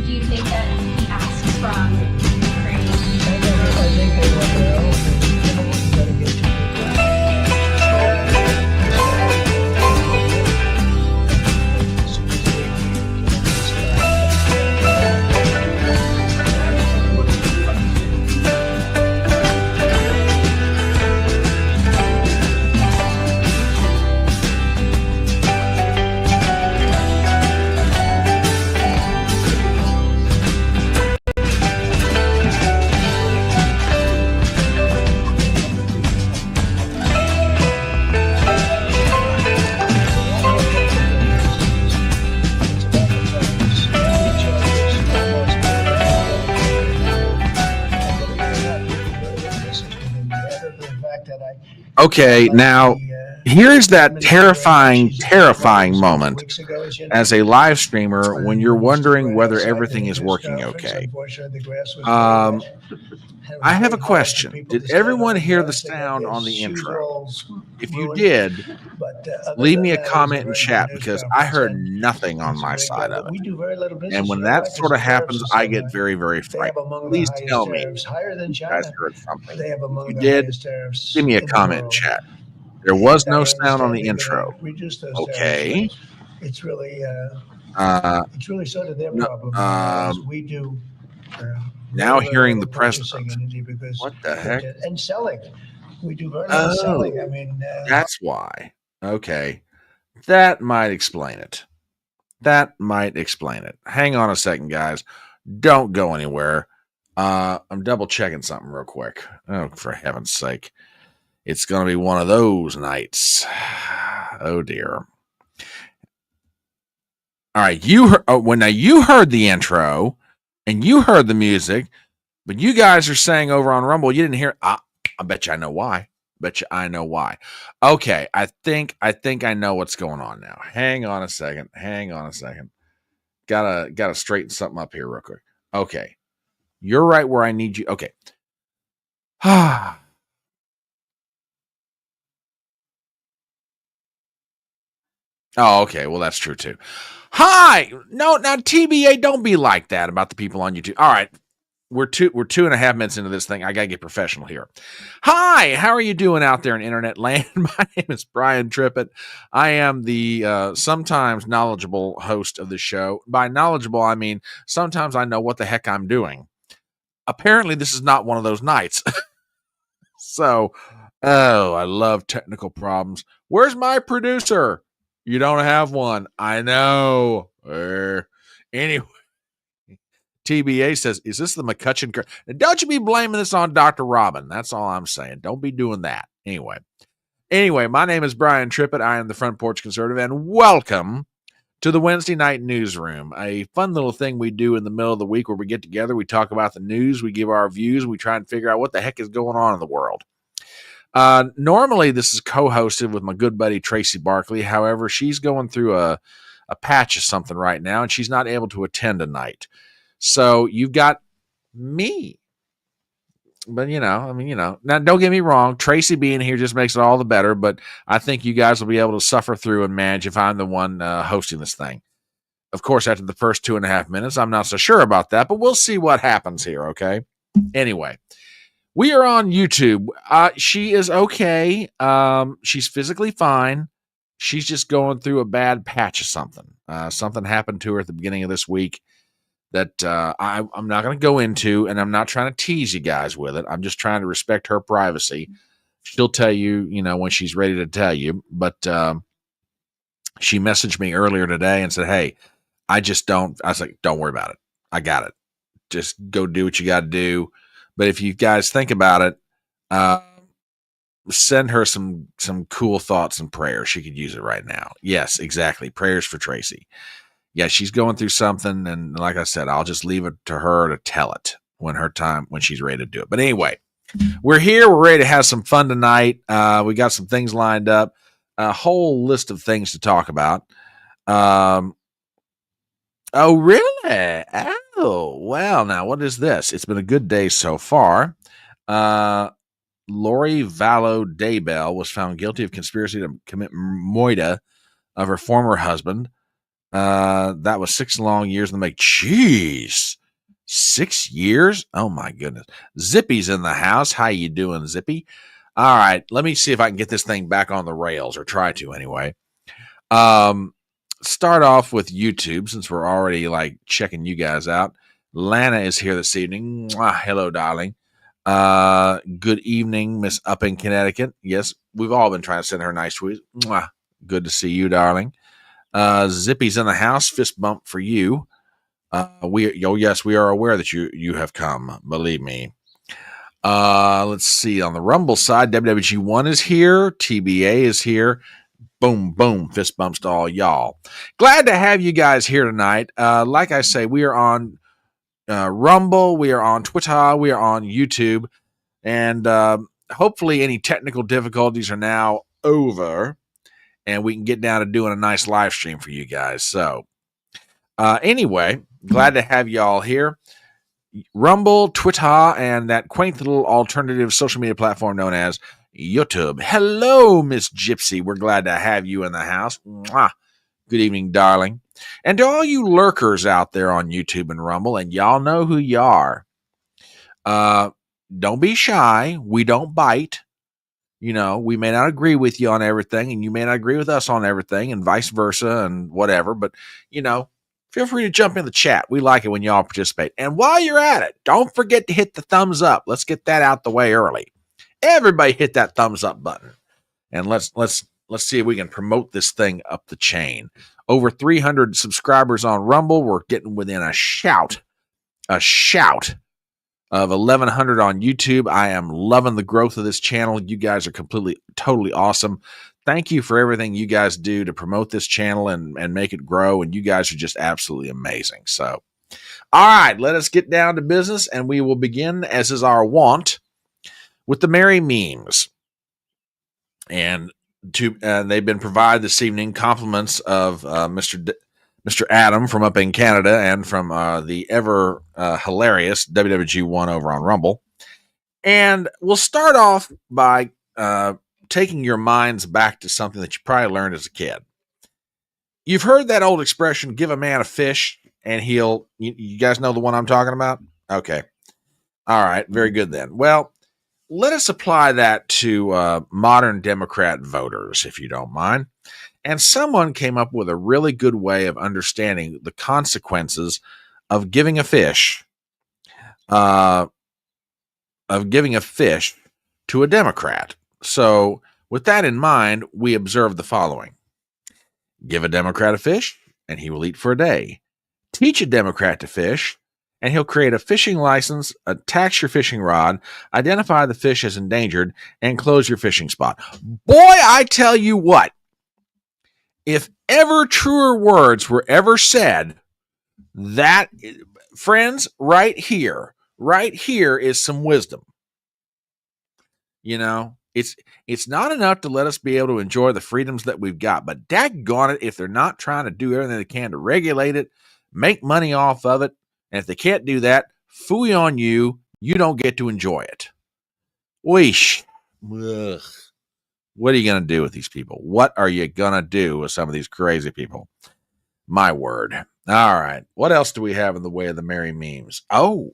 do you think that he asks from Ukraine? I think they want their own. You know, we gotta get to Okay, now here's that terrifying moment as a live streamer when you're wondering whether everything is working okay. I have a question. Did everyone hear the sound on the intro? If you did, leave me a comment in chat because I heard nothing on my side of it. And when that sort of happens, I get very, very frightened. Please tell me if you guys heard something. If you did, give me a comment in chat. There was no sound on the intro. Okay. It's really sort of their problem. We do. Now hearing the president. What the heck? And selling. We do very little selling. I mean, that's why. Okay. That might explain it. Hang on a second, guys. Don't go anywhere. I'm double checking something real quick. Oh, for heaven's sake. It's going to be one of those nights. Oh, dear. All right. You heard the intro and you heard the music, but you guys are saying over on Rumble, you didn't hear. I bet you I know why. Okay. I think I know what's going on now. Hang on a second. Gotta straighten something up here real quick. Okay. You're right where I need you. Okay. Oh, okay. Well, that's true too. Hi. No, now TBA, don't be like that about the people on YouTube. All right. We're 2.5 minutes into this thing. I got to get professional here. Hi. How are you doing out there in internet land? My name is Brian Trippett. I am the sometimes knowledgeable host of the show. By knowledgeable, I mean sometimes I know what the heck I'm doing. Apparently, this is not one of those nights. So, I love technical problems. Where's my producer? You don't have one. I know. Anyway, TBA says, is this the McCutcheon? Now, don't you be blaming this on Dr. Robin. That's all I'm saying. Don't be doing that. Anyway, my name is Brian Trippett. I am the Front Porch Conservative, and welcome to the Wednesday Night Newsroom, a fun little thing we do in the middle of the week where we get together, we talk about the news, we give our views, we try and figure out what the heck is going on in the world. Normally, this is co-hosted with my good buddy Tracy Barkley. However, she's going through a patch of something right now, and she's not able to attend tonight. So you've got me. But, now don't get me wrong. Tracy being here just makes it all the better. But I think you guys will be able to suffer through and manage if I'm the one hosting this thing. Of course, after the first 2.5 minutes, I'm not so sure about that, but we'll see what happens here, okay? Anyway. We are on YouTube. She is okay. She's physically fine. She's just going through a bad patch of something. Something happened to her at the beginning of this week that I'm not going to go into, and I'm not trying to tease you guys with it. I'm just trying to respect her privacy. She'll tell you, when she's ready to tell you. But she messaged me earlier today and said, hey, I was like, don't worry about it. I got it. Just go do what you got to do. But if you guys think about it, send her some cool thoughts and prayers. She could use it right now. Yes, exactly. Prayers for Tracy. Yeah, she's going through something. And like I said, I'll just leave it to her to tell it when she's ready to do it. But anyway, we're here. We're ready to have some fun tonight. We got some things lined up, a whole list of things to talk about. Oh, really? Oh, well, now what is this? It's been a good day so far. Lori Vallow Daybell was found guilty of conspiracy to commit murder of her former husband. That was 6 long years in the make. Jeez. 6 years? Oh my goodness. Zippy's in the house. How you doing, Zippy? All right, let me see if I can get this thing back on the rails, or try to anyway. Start off with YouTube, since we're already like checking you guys out. Lana is here this evening. Mwah, hello, darling. Good evening, Miss Up in Connecticut. Yes, we've all been trying to send her nice tweets. Mwah, good to see you, darling. Zippy's in the house. Fist bump for you. Yes, we are aware that you have come. Believe me. Let's see. On the Rumble side, WWG1 is here. TBA is here. Boom, boom. Fist bumps to all y'all. Glad to have you guys here tonight. Like I say, we are on Rumble. We are on Twitter. We are on YouTube. And hopefully any technical difficulties are now over, and we can get down to doing a nice live stream for you guys. So anyway, glad to have y'all here. Rumble, Twitter, and that quaint little alternative social media platform known as YouTube. Hello, Miss Gypsy. We're glad to have you in the house. Mwah. Good evening, darling. And to all you lurkers out there on YouTube and Rumble, and y'all know who you are, don't be shy. We don't bite. You know, we may not agree with you on everything, and you may not agree with us on everything, and vice versa, and whatever. But, you know, feel free to jump in the chat. We like it when y'all participate. And while you're at it, don't forget to hit the thumbs up. Let's get that out the way early. Everybody hit that thumbs up button. And let's see if we can promote this thing up the chain. Over 300 subscribers on Rumble. We're getting within a shout of 1,100 on YouTube. I am loving the growth of this channel. You guys are totally awesome. Thank you for everything you guys do to promote this channel and make it grow. And you guys are just absolutely amazing. So, all right, let us get down to business, and we will begin, as is our wont, with the merry memes. And they've been provided this evening, compliments of Mr. Adam from up in Canada, and from the ever hilarious WWG1 over on Rumble. And we'll start off by taking your minds back to something that you probably learned as a kid. You've heard that old expression, give a man a fish and you guys know the one I'm talking about? Okay. All right. Very good then. Well, let us apply that to modern Democrat voters, if you don't mind. And someone came up with a really good way of understanding the consequences of giving a fish, to a Democrat. So with that in mind, we observe the following. Give a Democrat a fish, and he will eat for a day. Teach a Democrat to fish, and he'll create a fishing license, tax your fishing rod, identify the fish as endangered, and close your fishing spot. Boy, I tell you what, if ever truer words were ever said, that, friends, right here is some wisdom. You know, it's not enough to let us be able to enjoy the freedoms that we've got, but daggone it, if they're not trying to do everything they can to regulate it, make money off of it, and if they can't do that, phooey on you, you don't get to enjoy it. Weesh. Ugh. What are you going to do with these people? What are you going to do with some of these crazy people? My word. All right. What else do we have in the way of the merry memes? Oh.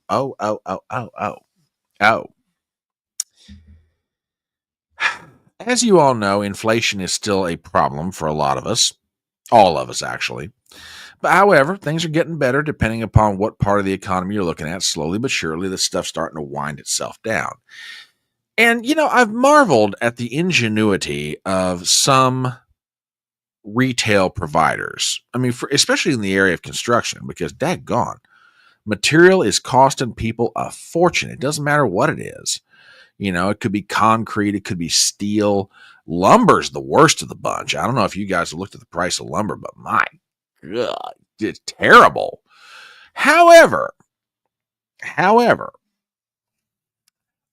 As you all know, inflation is still a problem for a lot of us. All of us, actually. But however, things are getting better depending upon what part of the economy you're looking at. Slowly but surely, this stuff's starting to wind itself down. And, you know, I've marveled at the ingenuity of some retail providers. I mean, especially in the area of construction, because daggone, material is costing people a fortune. It doesn't matter what it is. You know, it could be concrete, it could be steel. Lumber's the worst of the bunch. I don't know if you guys have looked at the price of lumber, but my God, it's terrible. However,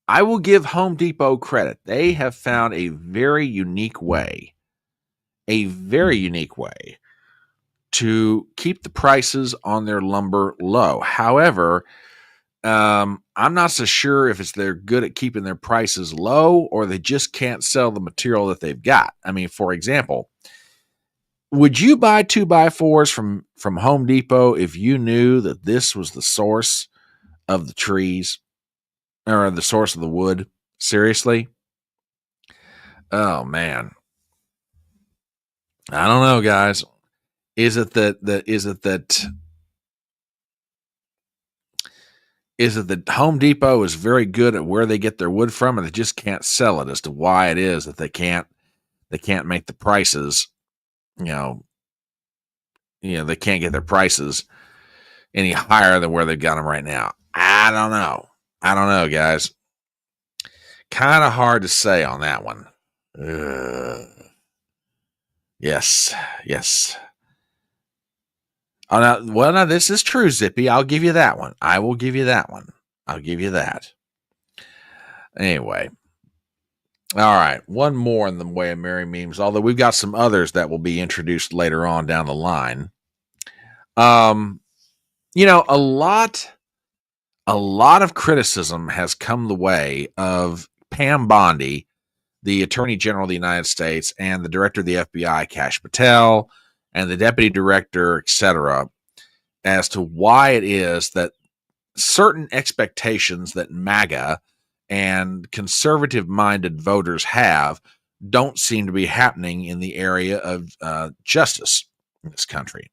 I will give Home Depot credit. They have found a very unique way to keep the prices on their lumber low. However, I'm not so sure if they're good at keeping their prices low or they just can't sell the material that they've got. I mean, for example, would you buy 2x4s from Home Depot if you knew that this was the source of the trees or the source of the wood? Seriously? Oh man. I don't know, guys. Is it that Home Depot is very good at where they get their wood from, and they just can't sell it as to why it is that they can't make the prices, they can't get their prices any higher than where they've got them right now. I don't know, guys. Kind of hard to say on that one. Yes. Oh, now this is true, Zippy. I'll give you that one. I will give you that one. I'll give you that. Anyway. All right. One more in the way of merry memes, although we've got some others that will be introduced later on down the line. A lot of criticism has come the way of Pam Bondi, the Attorney General of the United States, and the Director of the FBI, Kash Patel, and the Deputy Director, etc., as to why it is that certain expectations that MAGA and conservative-minded voters have don't seem to be happening in the area of justice in this country.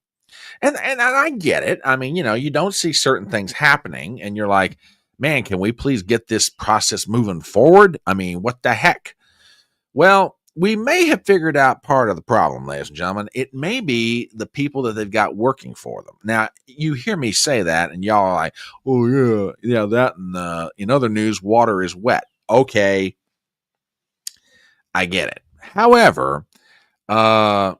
And I get it. I mean, you don't see certain things happening, and you're like, man, can we please get this process moving forward? I mean, what the heck? Well, we may have figured out part of the problem, ladies and gentlemen. It may be the people that they've got working for them. Now, you hear me say that, and y'all are like, oh, yeah, that, and in other news, water is wet. Okay, I get it. However, I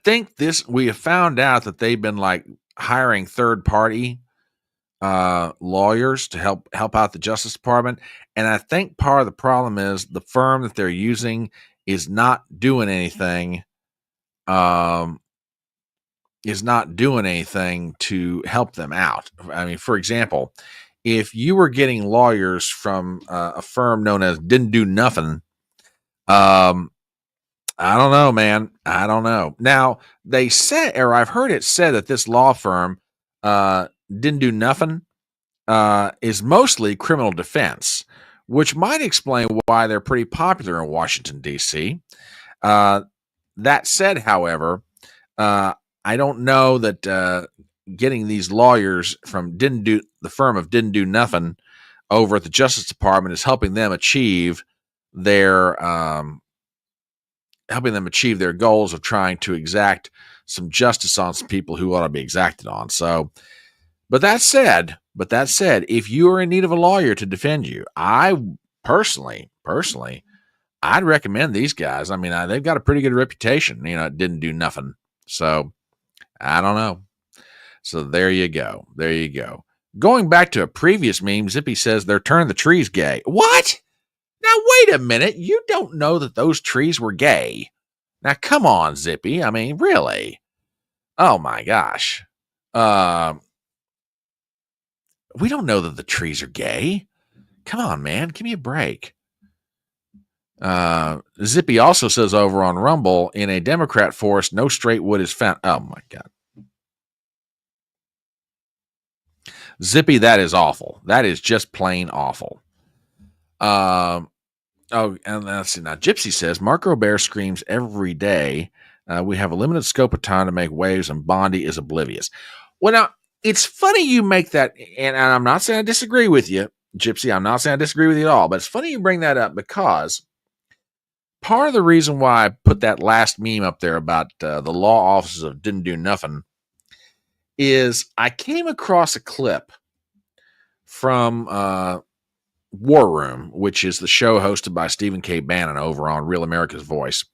think we have found out that they've been like hiring third-party lawyers to help out the Justice Department. And I think part of the problem is the firm that they're using is not doing anything. Is not doing anything to help them out. I mean, for example, if you were getting lawyers from a firm known as Didn't Do Nothing, I don't know, man. I don't know. Now, they said, or I've heard it said that this law firm Didn't Do Nothing is mostly criminal defense, which might explain why they're pretty popular in Washington, D.C. That said, however, I don't know that getting these lawyers from the firm of Didn't Do Nothing over at the Justice Department is helping them achieve their goals of trying to exact some justice on some people who ought to be exacted on. So, but that said, if you are in need of a lawyer to defend you, I personally, I'd recommend these guys. I mean, they've got a pretty good reputation. It Didn't Do Nothing. So I don't know. So there you go. Going back to a previous meme, Zippy says they're turning the trees gay. What? Now, wait a minute. You don't know that those trees were gay. Now, come on, Zippy. I mean, really? Oh, my gosh. We don't know that the trees are gay. Come on, man. Give me a break. Zippy also says over on Rumble, in a Democrat forest, no straight wood is found. Oh, my God. Zippy, that is awful. That is just plain awful. And let's see. Now, Gypsy says, Mark Robert screams every day. We have a limited scope of time to make waves, and Bondi is oblivious. Well, now, it's funny you make that, and I'm not saying I disagree with you, Gypsy. I'm not saying I disagree with you at all, but it's funny you bring that up because part of the reason why I put that last meme up there about the law offices of Didn't Do Nothing is I came across a clip from War Room, which is the show hosted by Stephen K. Bannon over on Real America's Voice.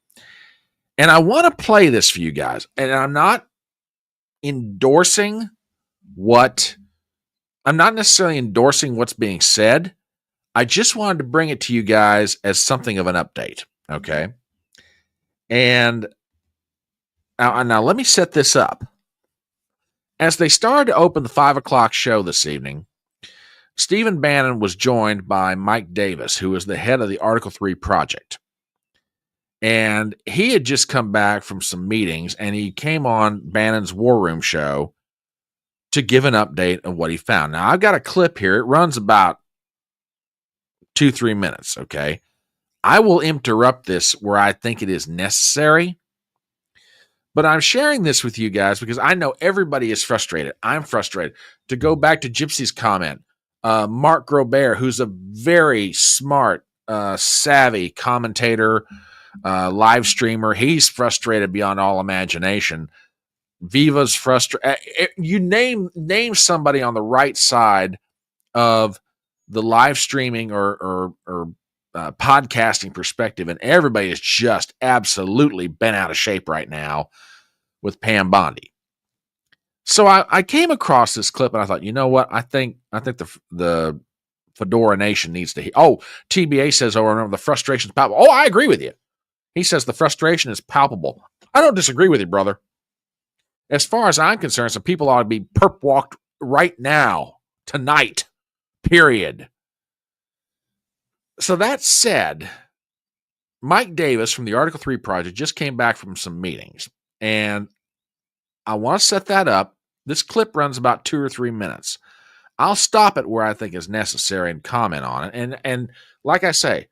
And I want to play this for you guys. And I'm not necessarily endorsing what's being said. I just wanted to bring it to you guys as something of an update. Okay. And now let me set this up. As they started to open the 5 o'clock show this evening, Stephen Bannon was joined by Mike Davis, who is the head of the Article 3 project. And he had just come back from some meetings, and he came on Bannon's War Room show to give an update of what he found. Now, I've got a clip here. It runs about 2-3 minutes, okay? I will interrupt this where I think it is necessary, but I'm sharing this with you guys because I know everybody is frustrated. I'm frustrated. To go back to Gypsy's comment, Mark Grobert, who's a very smart, savvy commentator, live streamer, he's frustrated beyond all imagination. Viva's frustrated. You name somebody on the right side of the live streaming or podcasting perspective, and everybody is just absolutely bent out of shape right now with Pam Bondi. So I came across this clip and I thought, you know what? I think the Fedora Nation needs to hear. Oh, TBA says, oh, remember, the frustration is palpable. Oh, I agree with you. He says the frustration is palpable. I don't disagree with you, brother. As far as I'm concerned, some people ought to be perp walked right now, tonight, period. So that said, Mike Davis from the Article 3 Project just came back from some meetings, and I want to set that up. This clip runs about 2 or 3 minutes. I'll stop it where I think is necessary and comment on it. And like I say,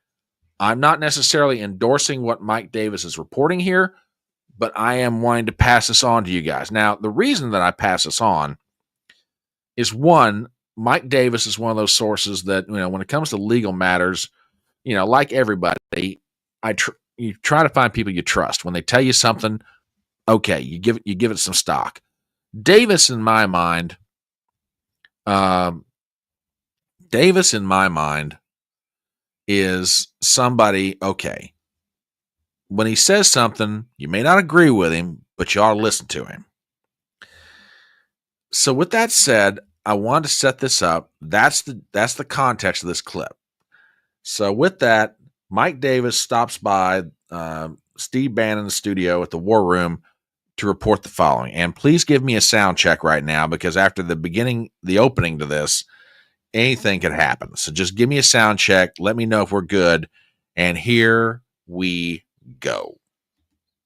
I'm not necessarily endorsing what Mike Davis is reporting here, but I am wanting to pass this on to you guys. Now, the reason that I pass this on is, one, Mike Davis is one of those sources that, when it comes to legal matters, like everybody, you try to find people you trust. When they tell you something, okay, you give it some stock. Davis, in my mind, is somebody, okay, when he says something, you may not agree with him, but you ought to listen to him. So with that said, I wanted to set this up. That's the context of this clip. So with that, Mike Davis stops by Steve Bannon's studio at the War Room to report the following. And please give me a sound check right now, because after the opening to this, anything could happen. So just give me a sound check. Let me know if we're good. And here we go.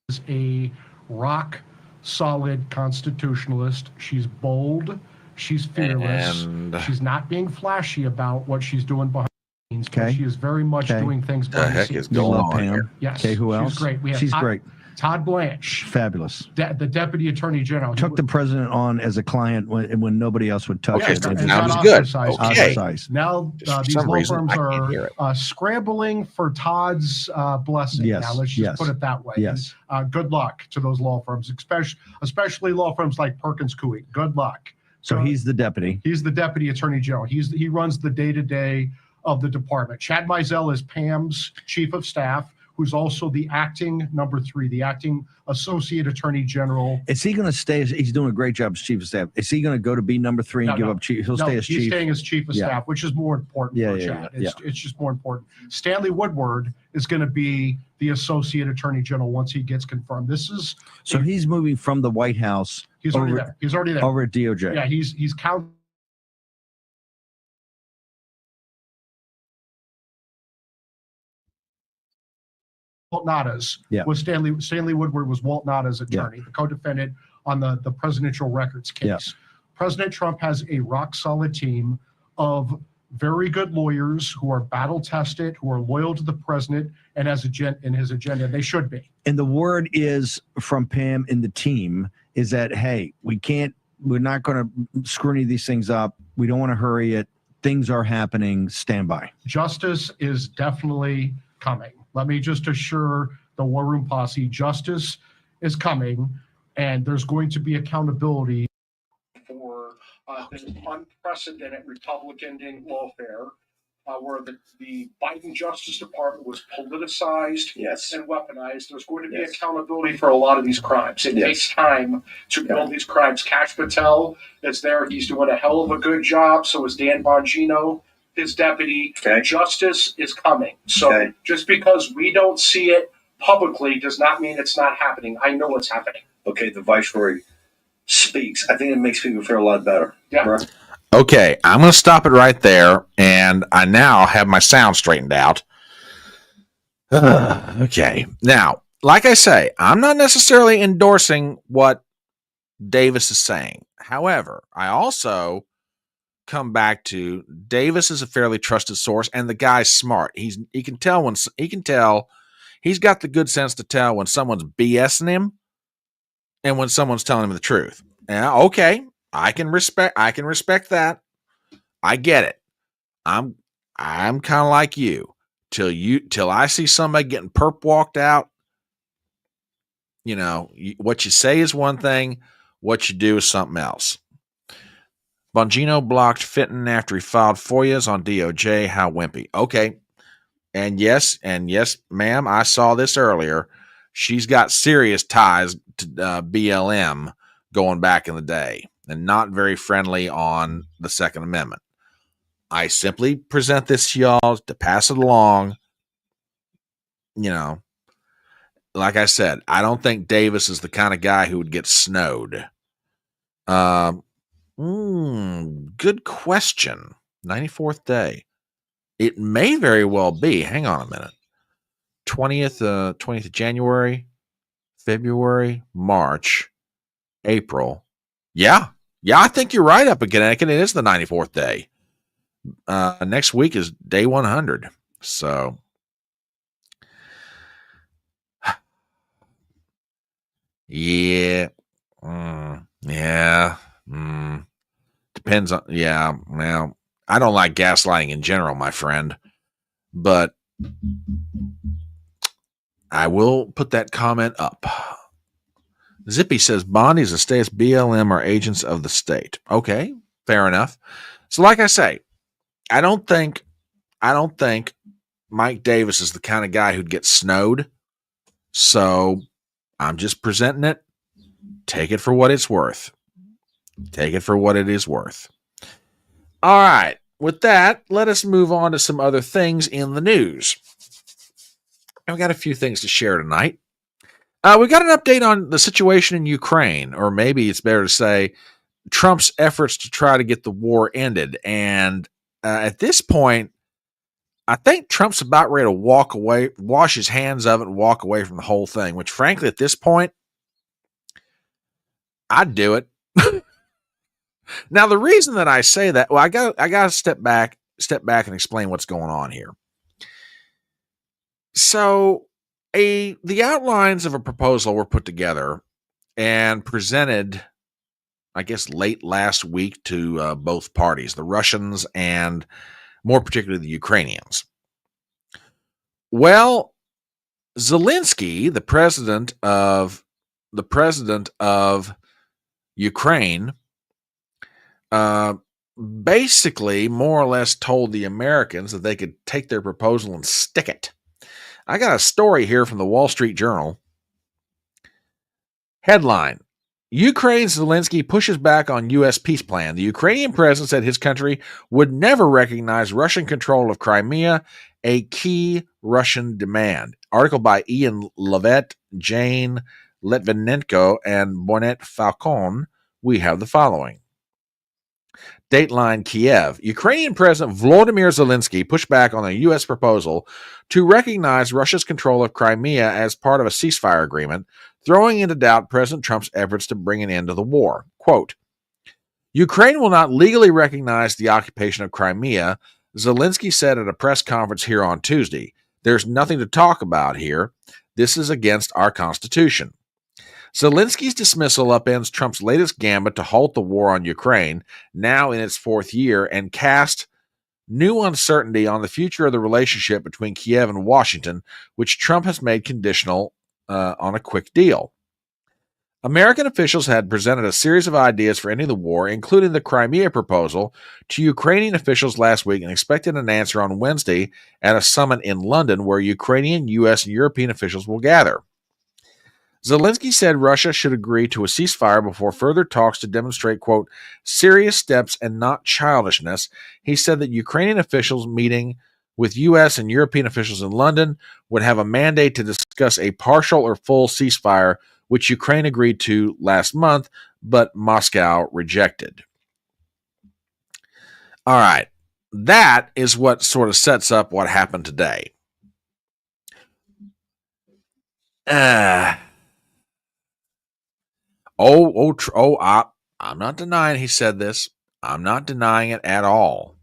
Is a rock solid constitutionalist. She's bold. She's fearless. And she's not being flashy about what she's doing behind the scenes. Okay. She is very much doing things The behind the heck scenes. is going on Pam. here? Yes. Okay, who else? She's great. We have She's great. Todd Blanche, Fabulous. the Deputy Attorney General. Took the president on as a client when nobody else would touch Okay, it. that and sounds got good. ostracized. Okay. Ostracized. Now For these some law reason, firms I can't hear are scrambling for Todd's blessing. Yes, Now let's just yes, put it that way. yes. Good luck to those law firms, especially law firms like Perkins Coie. Good luck. So he's the deputy. He's the Deputy Attorney General. He runs the day-to-day of the department. Chad Mizell is Pam's Chief of Staff, who's also the acting number 3, the acting Associate Attorney General. Is he going to stay? He's doing a great job as chief of staff. Is he going to go to be number 3 and give up chief? He'll stay as he's chief. staying as Chief of Yeah. Staff, which is more important for Chad. It's just more important. Stanley Woodward is going to be the Associate Attorney General once he gets confirmed. So he's moving from the White House. He's already there. He's already there. Over at DOJ. Yeah, he's Walt Nada's. Yeah. Was Stanley Woodward was Walt Nada's attorney, the co-defendant on the presidential records case. Yeah. President Trump has a rock solid team of very good lawyers who are battle tested, who are loyal to the president and his agenda. They should be. And the word is from Pam and the team is that, hey, we're not going to screw any of these things up. We don't want to hurry it. Things are happening. Stand by. Justice is definitely coming. Let me just assure the War Room posse, justice is coming, and there's going to be accountability for this unprecedented Republican lawfare, where the Biden Justice Department was politicized and weaponized. There's going to be accountability for a lot of these crimes. It takes time to build these crimes. Kash Patel is there. He's doing a hell of a good job. So is Dan Bongino, his deputy. Justice is coming. So just because we don't see it publicly does not mean it's not happening. I know it's happening. Okay, the Viceroy speaks. I think it makes people feel a lot better. Yeah. Right? Okay, I'm going to stop it right there, and I now have my sound straightened out. Okay. Now, like I say, I'm not necessarily endorsing what Davis is saying. However, I also come back to Davis is a fairly trusted source, and the guy's smart. He can tell he's got the good sense to tell when someone's BSing him and when someone's telling him the truth. Yeah, okay, I can respect that. I get it. I'm kind of like you till I see somebody getting perp walked out. You know, what you say is one thing, what you do is something else. Bongino blocked Fitton after he filed FOIAs on DOJ. How wimpy. Okay. And yes, ma'am, I saw this earlier. She's got serious ties to BLM going back in the day and not very friendly on the Second Amendment. I simply present this to y'all to pass it along. You know, like I said, I don't think Davis is the kind of guy who would get snowed. Good question. 94th day. It may very well be. Hang on a minute. 20th of January, February, March, April. Yeah, I think you're right up in Connecticut. It is the 94th day. Next week is day 100. So, yeah. Depends on, yeah. Well, I don't like gaslighting in general, my friend, but I will put that comment up. Zippy says Bondi's the state's BLM are agents of the state. Okay, fair enough. So, like I say, I don't think Mike Davis is the kind of guy who'd get snowed. So I'm just presenting it. Take it for what it's worth. Take it for what it is worth. All right. With that, let us move on to some other things in the news. I've got a few things to share tonight. We got an update on the situation in Ukraine, or maybe it's better to say Trump's efforts to try to get the war ended. And at this point, I think Trump's about ready to walk away, wash his hands of it, and walk away from the whole thing, which frankly, at this point, I'd do it. Now, the reason that I say that, well, I got to step back and explain what's going on here. So, the outlines of a proposal were put together and presented, I guess, late last week to both parties, the Russians and more particularly the Ukrainians. Well, Zelensky, the president of Ukraine, basically more or less told the Americans that they could take their proposal and stick it. I got a story here from the Wall Street Journal. Headline: Ukraine's Zelensky pushes back on U.S. peace plan. The Ukrainian president said his country would never recognize Russian control of Crimea, a key Russian demand. Article by Ian Levitt, Jane Litvinenko, and Bonnet Falcon. We have the following. Dateline Kiev. Ukrainian President Volodymyr Zelensky pushed back on a U.S. proposal to recognize Russia's control of Crimea as part of a ceasefire agreement, throwing into doubt President Trump's efforts to bring an end to the war. Quote, Ukraine will not legally recognize the occupation of Crimea, Zelensky said at a press conference here on Tuesday. There's nothing to talk about here. This is against our Constitution. Zelensky's dismissal upends Trump's latest gambit to halt the war on Ukraine, now in its fourth year, and cast new uncertainty on the future of the relationship between Kiev and Washington, which Trump has made conditional on a quick deal. American officials had presented a series of ideas for ending the war, including the Crimea proposal, to Ukrainian officials last week and expected an answer on Wednesday at a summit in London where Ukrainian, U.S., and European officials will gather. Zelensky said Russia should agree to a ceasefire before further talks to demonstrate, quote, serious steps and not childishness. He said that Ukrainian officials meeting with U.S. and European officials in London would have a mandate to discuss a partial or full ceasefire, which Ukraine agreed to last month, but Moscow rejected. All right. That is what sort of sets up what happened today. I'm not denying he said this. I'm not denying it at all.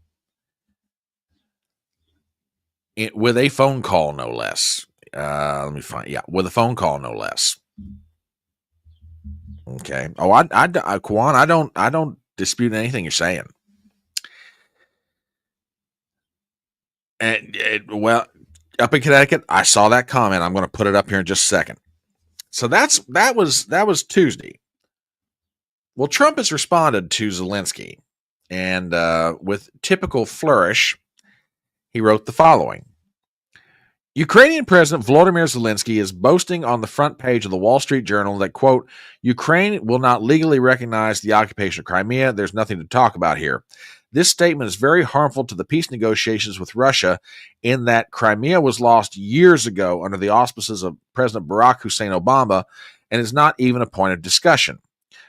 With a phone call, no less. Let me find. Yeah, with a phone call, no less. Okay. Oh, Kwan, I don't dispute anything you're saying. And well, up in Connecticut, I saw that comment. I'm going to put it up here in just a second. So that was Tuesday. Well, Trump has responded to Zelensky, and with typical flourish, he wrote the following. Ukrainian President Volodymyr Zelensky is boasting on the front page of the Wall Street Journal that, quote, Ukraine will not legally recognize the occupation of Crimea. There's nothing to talk about here. This statement is very harmful to the peace negotiations with Russia in that Crimea was lost years ago under the auspices of President Barack Hussein Obama and is not even a point of discussion.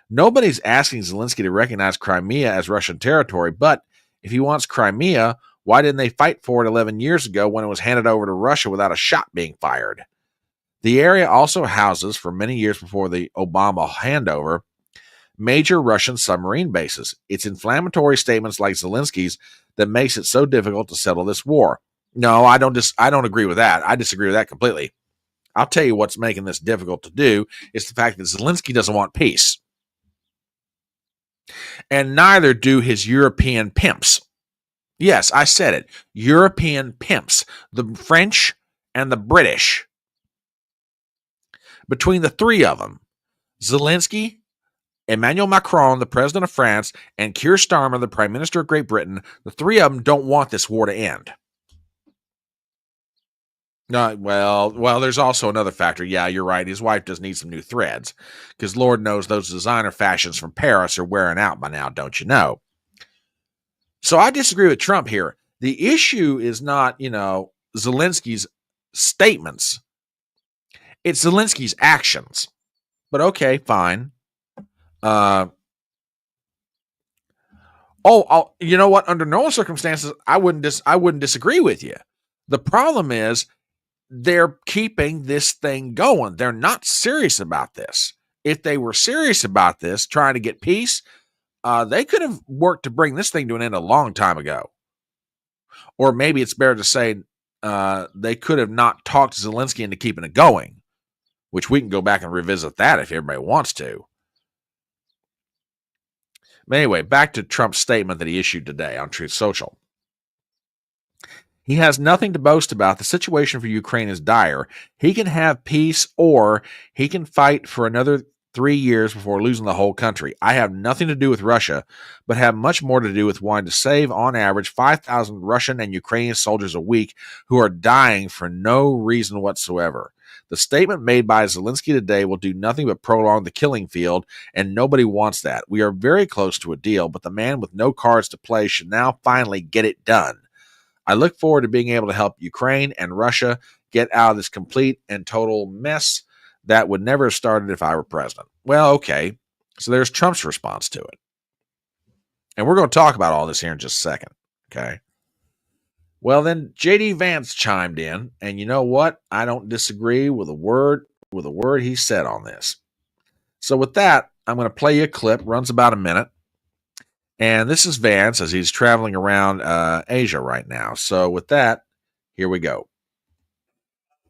Nobody's asking Zelensky to recognize Crimea as Russian territory, but if he wants Crimea, why didn't they fight for it 11 years ago when it was handed over to Russia without a shot being fired? The area also houses, for many years before the Obama handover, major Russian submarine bases. It's inflammatory statements like Zelensky's that makes it so difficult to settle this war. No, I don't agree with that. I disagree with that completely. I'll tell you what's making this difficult to do is the fact that Zelensky doesn't want peace. And neither do his European pimps. Yes, I said it. European pimps. The French and the British. Between the three of them, Zelensky, Emmanuel Macron, the president of France, and Keir Starmer, the prime minister of Great Britain, the three of them don't want this war to end. Well, there's also another factor. Yeah, you're right. His wife does need some new threads because Lord knows those designer fashions from Paris are wearing out by now, don't you know? So I disagree with Trump here. The issue is not, Zelensky's statements. It's Zelensky's actions. But okay, fine. You know what? Under normal circumstances, I wouldn't disagree with you. The problem is they're keeping this thing going. They're not serious about this. If they were serious about this, trying to get peace, they could have worked to bring this thing to an end a long time ago. Or maybe it's better to say they could have not talked Zelensky into keeping it going, which we can go back and revisit that if everybody wants to. But anyway, back to Trump's statement that he issued today on Truth Social. He has nothing to boast about. The situation for Ukraine is dire. He can have peace or he can fight for another 3 years before losing the whole country. I have nothing to do with Russia, but have much more to do with wanting to save, on average, 5,000 Russian and Ukrainian soldiers a week who are dying for no reason whatsoever. The statement made by Zelensky today will do nothing but prolong the killing field, and nobody wants that. We are very close to a deal, but the man with no cards to play should now finally get it done. I look forward to being able to help Ukraine and Russia get out of this complete and total mess that would never have started if I were president. Well, okay. So there's Trump's response to it. And we're going to talk about all this here in just a second. Okay. Well, then J.D. Vance chimed in, and you know what? I don't disagree with a word he said on this. So with that, I'm going to play you a clip. Runs about a minute. And this is Vance as he's traveling around Asia right now. So with that, here we go.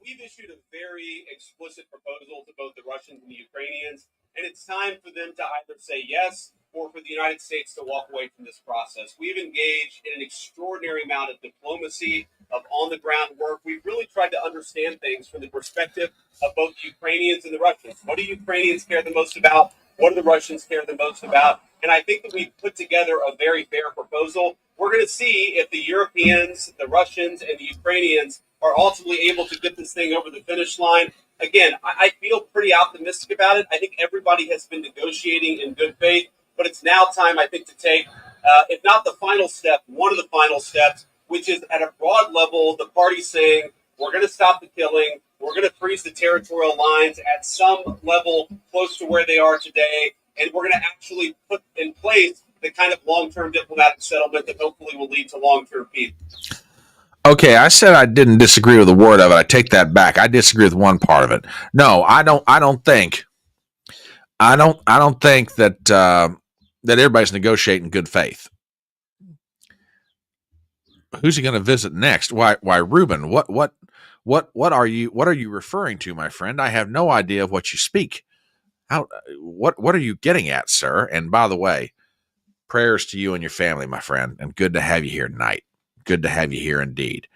We've issued a very explicit proposal to both the Russians and the Ukrainians, and it's time for them to either say yes or for the United States to walk away from this process. We've engaged in an extraordinary amount of diplomacy, of on-the-ground work. We've really tried to understand things from the perspective of both the Ukrainians and the Russians. What do Ukrainians care the most about? What do the Russians care the most about? And I think that we've put together a very fair proposal. We're going to see if the Europeans, the Russians, and the Ukrainians are ultimately able to get this thing over the finish line. Again, I feel pretty optimistic about it. I think everybody has been negotiating in good faith, but it's now time, I think, to take, if not the final step, one of the final steps, which is at a broad level, the party saying, we're going to stop the killing, we're going to freeze the territorial lines at some level close to where they are today, and we're going to actually put in place the kind of long-term diplomatic settlement that hopefully will lead to long-term peace. Okay, I said I didn't disagree with a word of it. I take that back. I disagree with one part of it. No, I don't think that that everybody's negotiating in good faith. Who's he going to visit next? Why, Reuben? What are you referring to, my friend? I have no idea of what you speak. What are you getting at, sir? And by the way, prayers to you and your family, my friend, and good to have you here tonight. Good to have you here indeed.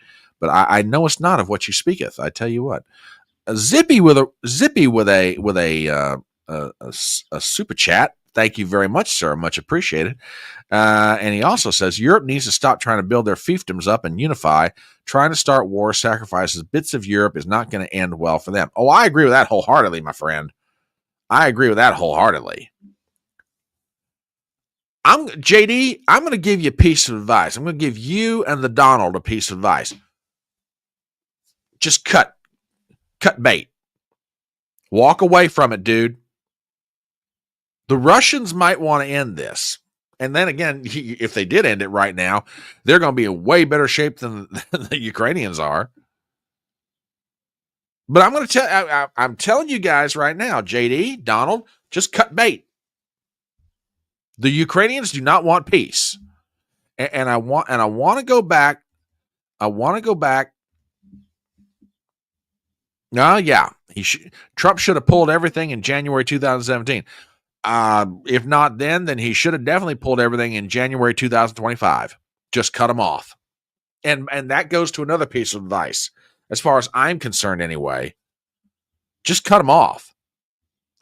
But I know it's not of what you speaketh. I tell you what, Zippy with a super chat. Thank you very much, sir. Much appreciated. And he also says Europe needs to stop trying to build their fiefdoms up and unify. Trying to start war sacrifices bits of Europe is not going to end well for them. Oh, I agree with that wholeheartedly, my friend. I agree with that wholeheartedly. JD, I'm going to give you a piece of advice. I'm going to give you and the Donald a piece of advice. Just cut bait. Walk away from it, dude. The Russians might want to end this. And then again, if they did end it right now, they're going to be in way better shape than the Ukrainians are. But I'm going to I'm telling you guys right now, JD, Donald, just cut bait. The Ukrainians do not want peace. And I want to go back. Yeah. Trump should have pulled everything in January 2017. If not then he should have definitely pulled everything in January 2025. Just cut them off. And that goes to another piece of advice. As far as I'm concerned anyway, just cut them off.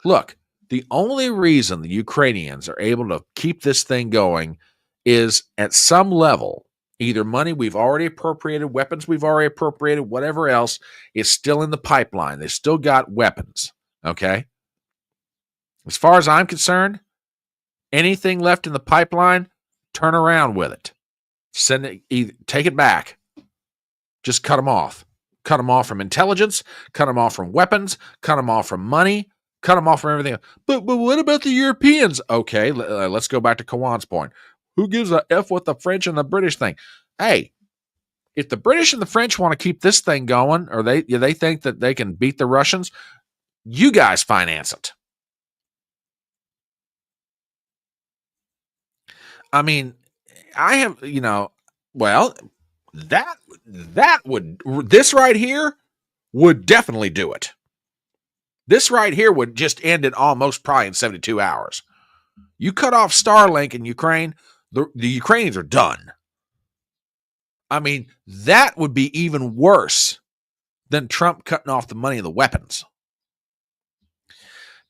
Look, the only reason the Ukrainians are able to keep this thing going is at some level, either money we've already appropriated, weapons we've already appropriated, whatever else is still in the pipeline. They still got weapons, okay? As far as I'm concerned, anything left in the pipeline, turn around with it. Send it, take it back. Just cut them off. Cut them off from intelligence, cut them off from weapons, cut them off from money, cut them off from everything. But what about the Europeans? Okay, let's go back to Kawan's point. Who gives a F what the French and the British think? Hey, if the British and the French want to keep this thing going, or they think that they can beat the Russians, you guys finance it. I mean, I have, this right here would definitely do it. This right here would just end it almost probably in 72 hours. You cut off Starlink in Ukraine, the Ukrainians are done. I mean, that would be even worse than Trump cutting off the money and the weapons.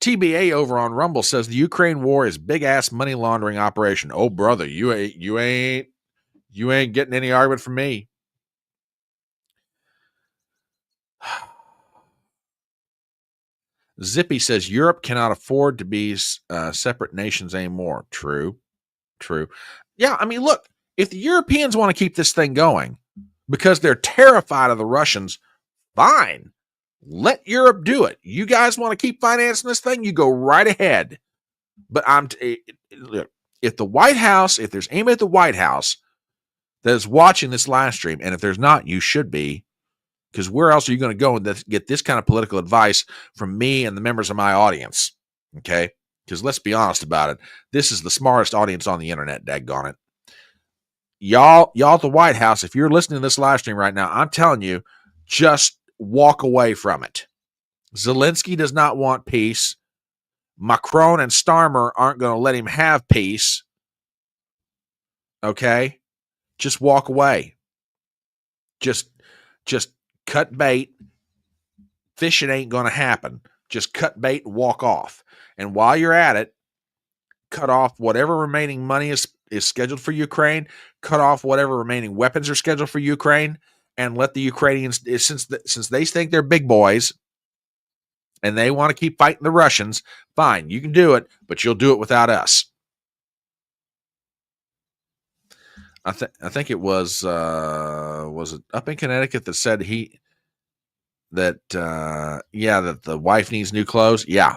TBA over on Rumble says the Ukraine war is big ass money laundering operation. Oh, brother, you ain't getting any argument from me. Zippy says Europe cannot afford to be separate nations anymore. True. Yeah, I mean, look, if the Europeans want to keep this thing going because they're terrified of the Russians, fine. Let Europe do it. You guys want to keep financing this thing? You go right ahead. But look, if the White House, if there's anybody at the White House that is watching this live stream, and if there's not, you should be, because where else are you going to go and get this kind of political advice from me and the members of my audience? Okay? Because let's be honest about it. This is the smartest audience on the internet, daggone it. Y'all at the White House, if you're listening to this live stream right now, I'm telling you, just walk away from it. Zelensky does not want peace. Macron and Starmer aren't going to let him have peace. Okay? Just walk away. Just cut bait. Fishing ain't going to happen. Just cut bait and walk off. And while you're at it, cut off whatever remaining money is scheduled for Ukraine. Cut off whatever remaining weapons are scheduled for Ukraine. And let the Ukrainians, since they think they're big boys and they want to keep fighting the Russians, fine, you can do it, but you'll do it without us. I think it was it up in Connecticut that said that the wife needs new clothes. Yeah,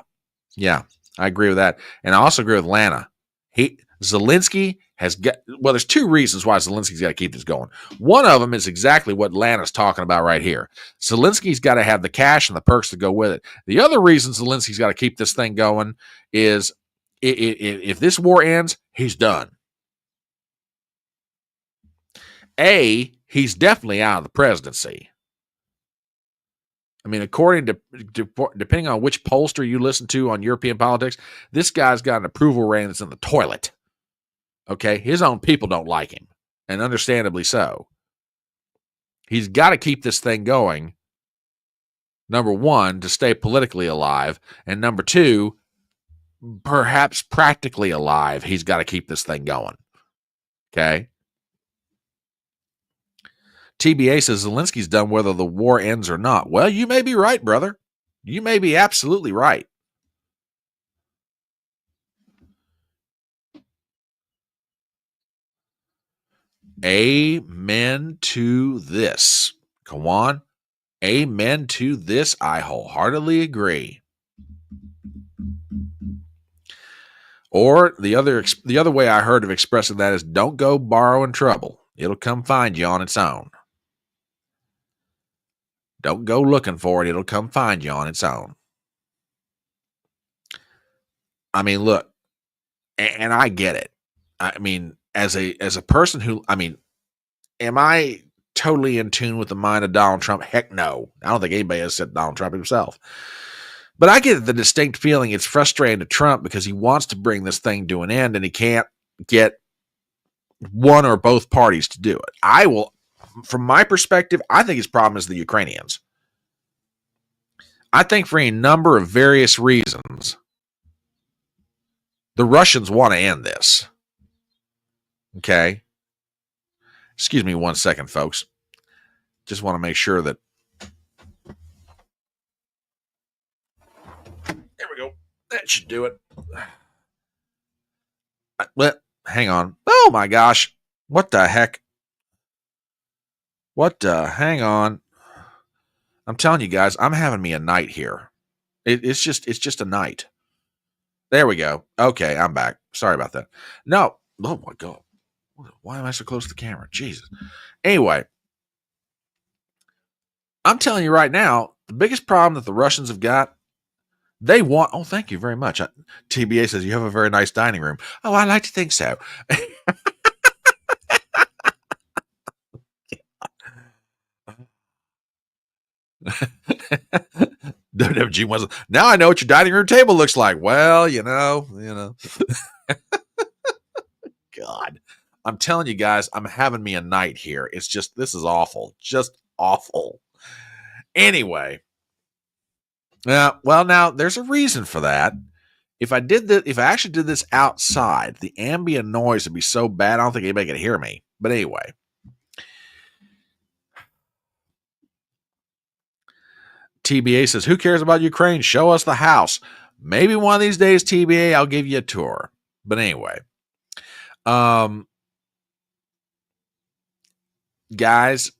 I agree with that, and I also agree with Lana. Zelensky has got, well, there's two reasons why Zelensky's got to keep this going. One of them is exactly what Lana's talking about right here. Zelensky's got to have the cash and the perks to go with it. The other reason Zelensky's got to keep this thing going is if this war ends, he's done. He's definitely out of the presidency. I mean, according to depending on which pollster you listen to on European politics, this guy's got an approval rating that's in the toilet. Okay, his own people don't like him, and understandably so. He's got to keep this thing going. Number one, to stay politically alive, and number two, perhaps practically alive. He's got to keep this thing going. Okay. TBA says Zelensky's done whether the war ends or not. Well, you may be right, brother. You may be absolutely right. Amen to this. Come on. Amen to this. I wholeheartedly agree. Or the other way I heard of expressing that is don't go borrowing trouble. It'll come find you on its own. Don't go looking for it. It'll come find you on its own. I mean, look, and I get it. I mean, as a person who, I mean, am I totally in tune with the mind of Donald Trump? Heck no. I don't think anybody has said Donald Trump himself. But I get the distinct feeling it's frustrating to Trump because he wants to bring this thing to an end and he can't get one or both parties to do it. I will, from my perspective, I think his problem is the Ukrainians. I think for a number of various reasons, the Russians want to end this. Okay? Excuse me 1 second, folks. Just want to make sure that. There we go. That should do it. Hang on. Oh my gosh. What the heck? Hang on. I'm telling you guys, I'm having me a night here. It's just a night. There we go. Okay, I'm back. Sorry about that. No. Oh my God. Why am I so close to the camera? Jesus. Anyway, I'm telling you right now, the biggest problem that the Russians have got, they want. Oh, thank you very much. TBA says you have a very nice dining room. Oh, I like to think so. WWG was. Now I know what your dining room table looks like. Well, you know. God, I'm telling you guys, I'm having me a night here. It's just, this is awful. Just awful. Anyway. Well, now there's a reason for that. If I actually did this outside, the ambient noise would be so bad, I don't think anybody could hear me. But anyway. TBA says, who cares about Ukraine? Show us the house. Maybe one of these days, TBA, I'll give you a tour. But anyway. Guys,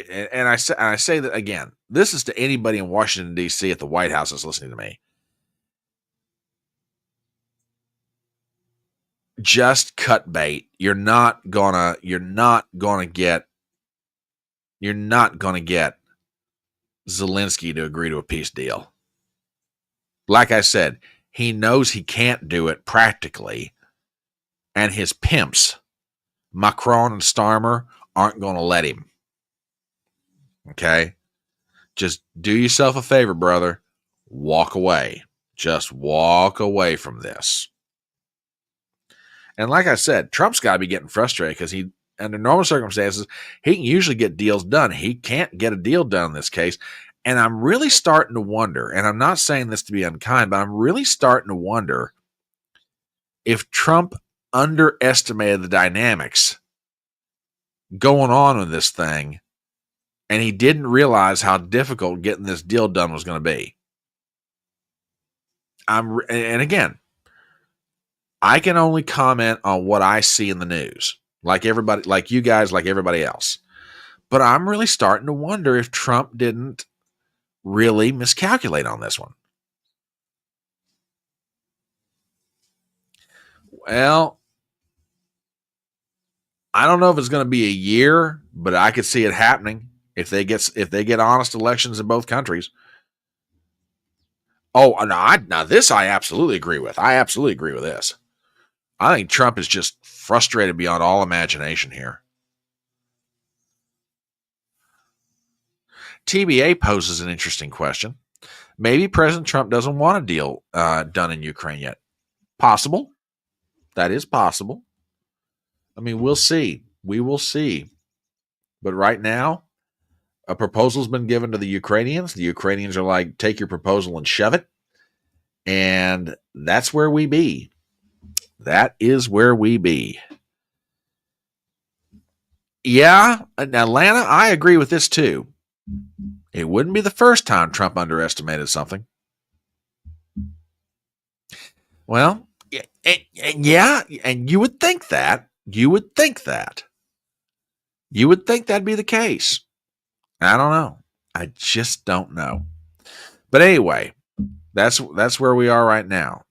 and I say that again, this is to anybody in Washington, D.C. at the White House that's listening to me. Just cut bait. You're not gonna get Zelensky to agree to a peace deal. Like I said, he knows he can't do it practically, and his pimps, Macron and Starmer, aren't going to let him. Okay? Just do yourself a favor, brother. Walk away. Just walk away from this. And like I said, Trump's got to be getting frustrated because he, under normal circumstances, he can usually get deals done. He can't get a deal done in this case. And I'm really starting to wonder, and I'm not saying this to be unkind, but I'm really starting to wonder if Trump underestimated the dynamics going on with this thing, and he didn't realize how difficult getting this deal done was going to be. And again, I can only comment on what I see in the news, like everybody, like you guys, like everybody else. But I'm really starting to wonder if Trump didn't really miscalculate on this one. Well, I don't know if it's going to be a year, but I could see it happening if they get honest elections in both countries. Oh, now this I absolutely agree with. I absolutely agree with this. I think Trump is just frustrated beyond all imagination here. TBA poses an interesting question. Maybe President Trump doesn't want a deal done in Ukraine yet. Possible. That is possible. I mean, we'll see. We will see. But right now, a proposal's been given to the Ukrainians. The Ukrainians are like, take your proposal and shove it. And that's where we be. That is where we be. Yeah, Atlanta, I agree with this too. It wouldn't be the first time Trump underestimated something. Well, yeah, and you would think that. You would think that'd be the case. I don't know. I just don't know. But anyway, that's where we are right now.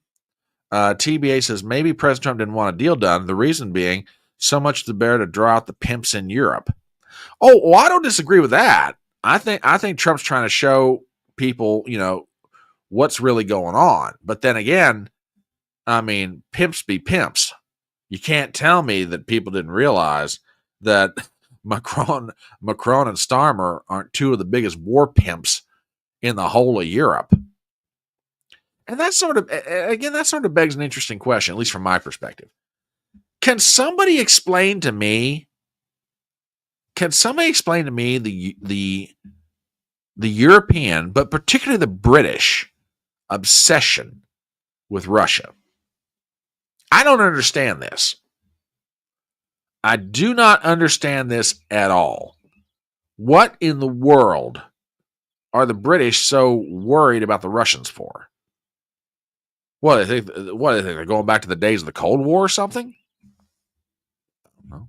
TBA says maybe President Trump didn't want a deal done. The reason being, so much the better to draw out the pimps in Europe. Oh, well, I don't disagree with that. I think Trump's trying to show people, what's really going on. But then again, I mean, pimps be pimps. You can't tell me that people didn't realize that Macron and Starmer aren't two of the biggest war pimps in the whole of Europe. And that sort of begs an interesting question, at least from my perspective. Can somebody explain to me the European, but particularly the British, obsession with Russia? I don't understand this. I do not understand this at all. What in the world are the British so worried about the Russians for? What do they think? They're going back to the days of the Cold War or something? No.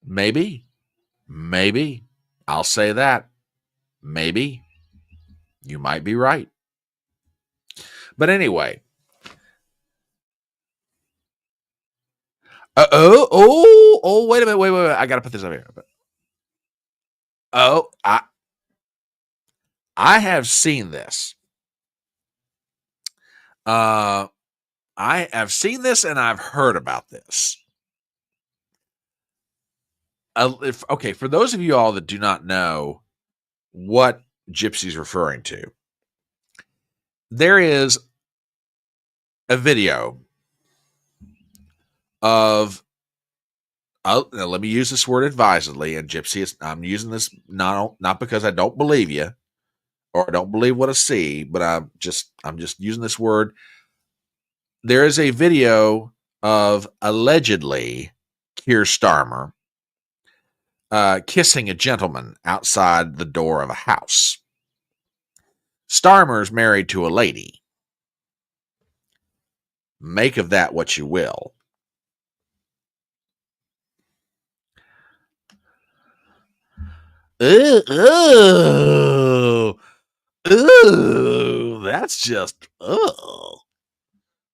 Maybe. I'll say that. Maybe. You might be right. But anyway. Wait a minute. I got to put this up here. Oh, I have seen this. I have seen this and I've heard about this. For those of you all that do not know what Gypsy's referring to, there is a video of, now let me use this word advisedly, and Gypsy, I'm using this not because I don't believe you or I don't believe what I see, but I'm just using this word. There is a video of allegedly Keir Starmer kissing a gentleman outside the door of a house. Starmer's married to a lady. Make of that what you will. Ooh, that's just,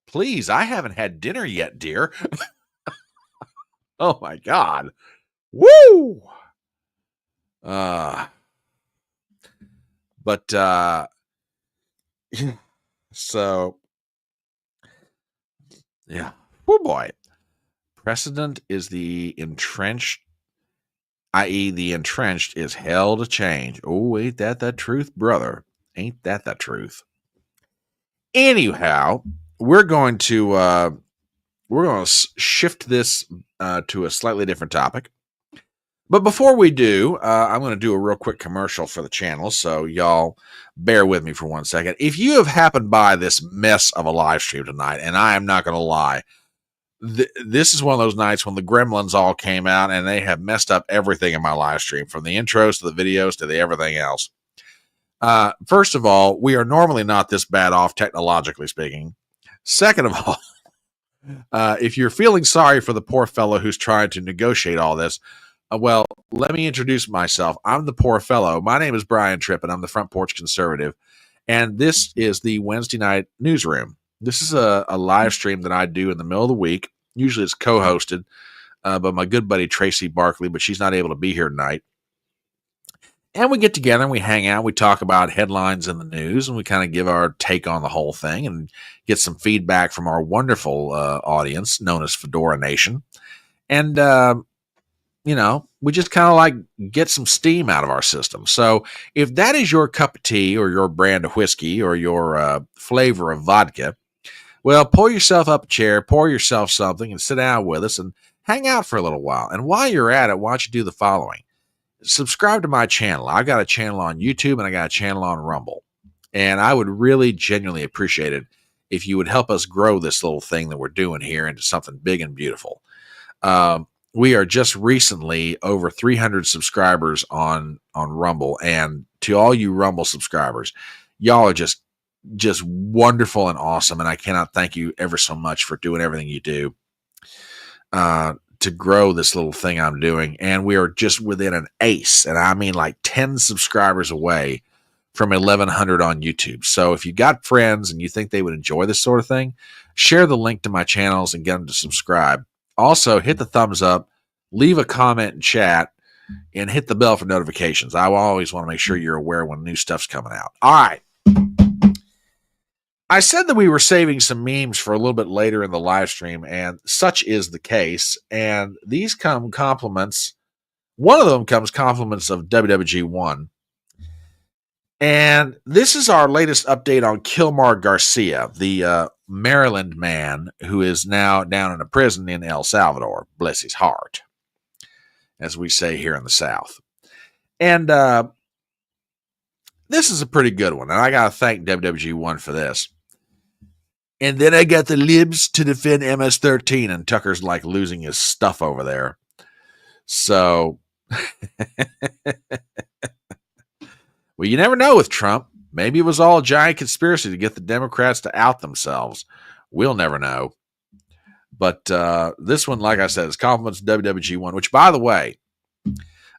please, I haven't had dinner yet, dear. Oh my God. Woo! So, yeah. Oh boy. Precedent is the entrenched, i.e. the entrenched is hell to change. Oh, ain't that the truth, brother? Ain't that the truth? Anyhow, we're going to shift this to a slightly different topic. But before we do, I'm going to do a real quick commercial for the channel, so y'all bear with me for 1 second. If you have happened by this mess of a live stream tonight, and I am not going to lie, this is one of those nights when the gremlins all came out and they have messed up everything in my live stream, from the intros to the videos to the everything else. First of all, we are normally not this bad off technologically speaking. Second of all, if you're feeling sorry for the poor fellow who's trying to negotiate all this, well, let me introduce myself. I'm the poor fellow. My name is Brian Tripp, and I'm the Front Porch Conservative. And this is the Wednesday night newsroom. This is a live stream that I do in the middle of the week. Usually it's co-hosted by my good buddy Tracy Barkley, but she's not able to be here tonight. And we get together and we hang out. We talk about headlines in the news, and we kind of give our take on the whole thing and get some feedback from our wonderful audience known as Fedora Nation. And, we just kind of like get some steam out of our system. So if that is your cup of tea or your brand of whiskey or your flavor of vodka, well, pull yourself up a chair, pour yourself something, and sit down with us and hang out for a little while. And while you're at it, why don't you do the following? Subscribe to my channel. I've got a channel on YouTube and I got a channel on Rumble. And I would really genuinely appreciate it if you would help us grow this little thing that we're doing here into something big and beautiful. We are just recently over 300 subscribers on Rumble. And to all you Rumble subscribers, y'all are just wonderful and awesome. And I cannot thank you ever so much for doing everything you do to grow this little thing I'm doing. And we are just within an ace, and I mean like 10 subscribers away from 1,100 on YouTube. So if you got friends and you think they would enjoy this sort of thing, share the link to my channels and get them to subscribe. Also, hit the thumbs up, leave a comment in chat, and hit the bell for notifications. I always want to make sure you're aware when new stuff's coming out. All right. I said that we were saving some memes for a little bit later in the live stream, and such is the case. And these come compliments. One of them comes compliments of WWG1. And this is our latest update on Kilmar Garcia, the Maryland man who is now down in a prison in El Salvador. Bless his heart, as we say here in the South. And this is a pretty good one, and I got to thank WWG1 for this. And then I got the libs to defend MS-13, and Tucker's like losing his stuff over there. So, well, you never know with Trump. Maybe it was all a giant conspiracy to get the Democrats to out themselves. We'll never know. But this one, like I said, is compliments to WWG1, which, by the way,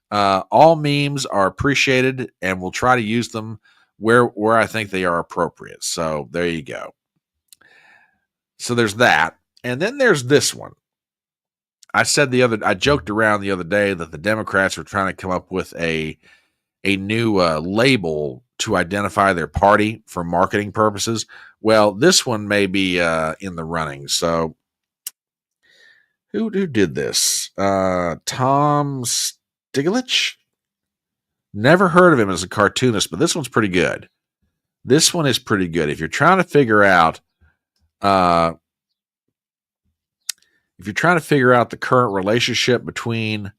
all memes are appreciated, and we'll try to use them where I think they are appropriate. So there you go. So there's that. And then there's this one. I joked around the other day that the Democrats were trying to come up with a new label to identify their party for marketing purposes. Well, this one may be in the running. So who did this? Tom Stiglitz? Never heard of him as a cartoonist, but this one's pretty good. This one is pretty good. If you're trying to figure out the current relationship between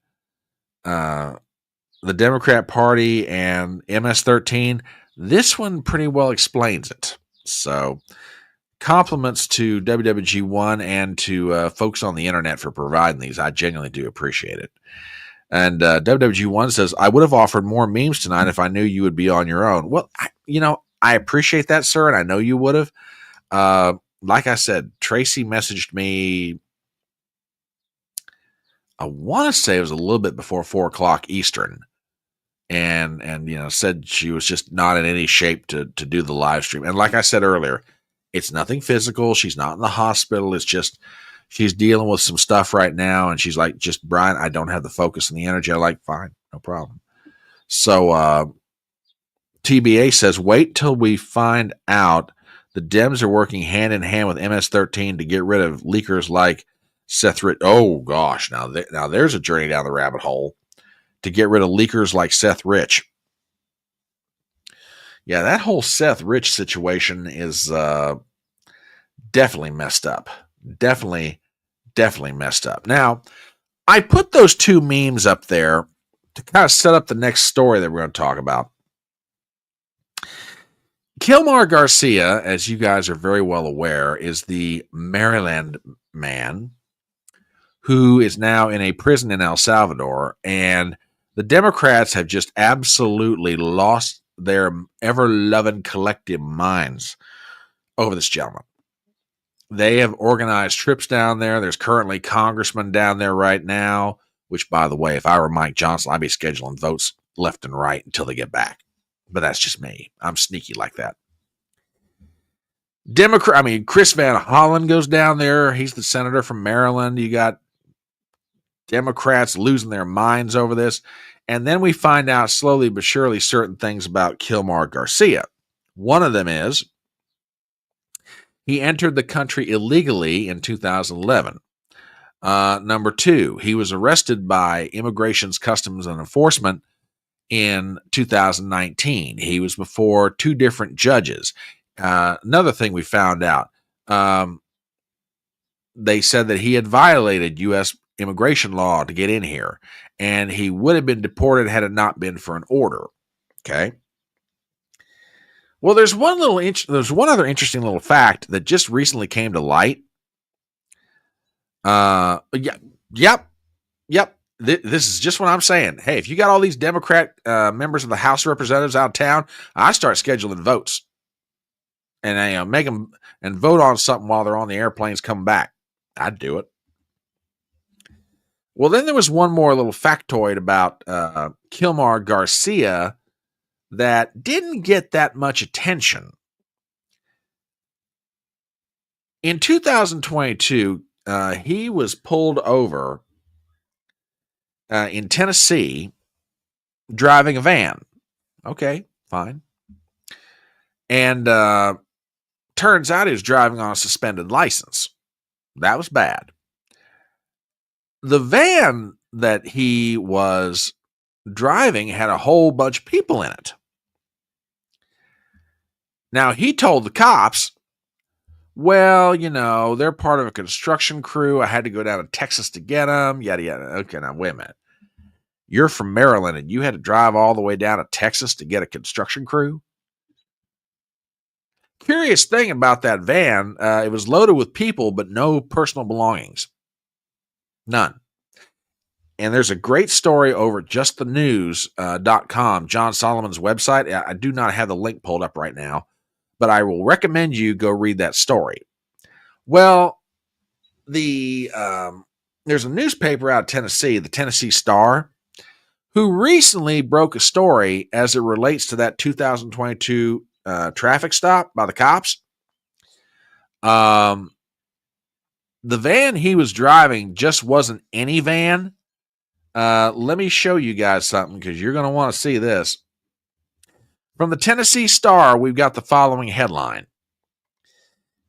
the Democrat Party and MS-13, this one pretty well explains it. So compliments to WWG1 and to folks on the internet for providing these. I genuinely do appreciate it. And WWG1 says, I would have offered more memes tonight if I knew you would be on your own. Well, I appreciate that, sir, and I know you would have. Like I said, Tracy messaged me, I want to say it was a little bit before 4 o'clock Eastern, and said she was just not in any shape to do the live stream. And like I said earlier, it's nothing physical. She's not in the hospital. It's just she's dealing with some stuff right now, and she's like, just, Brian, I don't have the focus and the energy. I'm like, fine, no problem. So TBA says, wait till we find out the Dems are working hand in hand with MS-13 to get rid of leakers like Seth Rich. Oh, gosh. Now there's a journey down the rabbit hole to get rid of leakers like Seth Rich. Yeah, that whole Seth Rich situation is definitely messed up. Definitely messed up. Now, I put those two memes up there to kind of set up the next story that we're going to talk about. Kilmar Garcia, as you guys are very well aware, is the Maryland man who is now in a prison in El Salvador, and the Democrats have just absolutely lost their ever-loving collective minds over this gentleman. They have organized trips down there. There's currently congressmen down there right now which, by the way, if I were Mike Johnson, I'd be scheduling votes left and right until they get back. But that's just me. I'm sneaky like that. Chris Van Hollen goes down there. He's the senator from Maryland. You got Democrats losing their minds over this. And then we find out slowly but surely certain things about Kilmar Garcia. One of them is he entered the country illegally in 2011. Number two, he was arrested by Immigration's Customs and Enforcement in 2019. He was before two different judges. Another thing we found out, they said that he had violated U.S. immigration law to get in here, and he would have been deported had it not been for an order. Okay. Well, there's one other interesting little fact that just recently came to light. Yep. This is just what I'm saying. Hey, if you got all these Democrat members of the House of Representatives out of town, I start scheduling votes, and make them and vote on something while they're on the airplanes coming back. I'd do it. Well, then there was one more little factoid about Kilmar Garcia that didn't get that much attention. In 2022, he was pulled over in Tennessee driving a van. Okay, fine. And turns out he was driving on a suspended license. That was bad. The van that he was driving had a whole bunch of people in it. Now, he told the cops, well, they're part of a construction crew. I had to go down to Texas to get them, yada, yada. Okay, now, wait a minute. You're from Maryland, and you had to drive all the way down to Texas to get a construction crew? Curious thing about that van, it was loaded with people, but no personal belongings. None. And there's a great story over at justthenews.com, John Solomon's website. I do not have the link pulled up right now, but I will recommend you go read that story. Well, there's a newspaper out of Tennessee, the Tennessee Star, who recently broke a story as it relates to that 2022 traffic stop by the cops. The van he was driving just wasn't any van. Let me show you guys something because you're going to want to see this. From the Tennessee Star, we've got the following headline.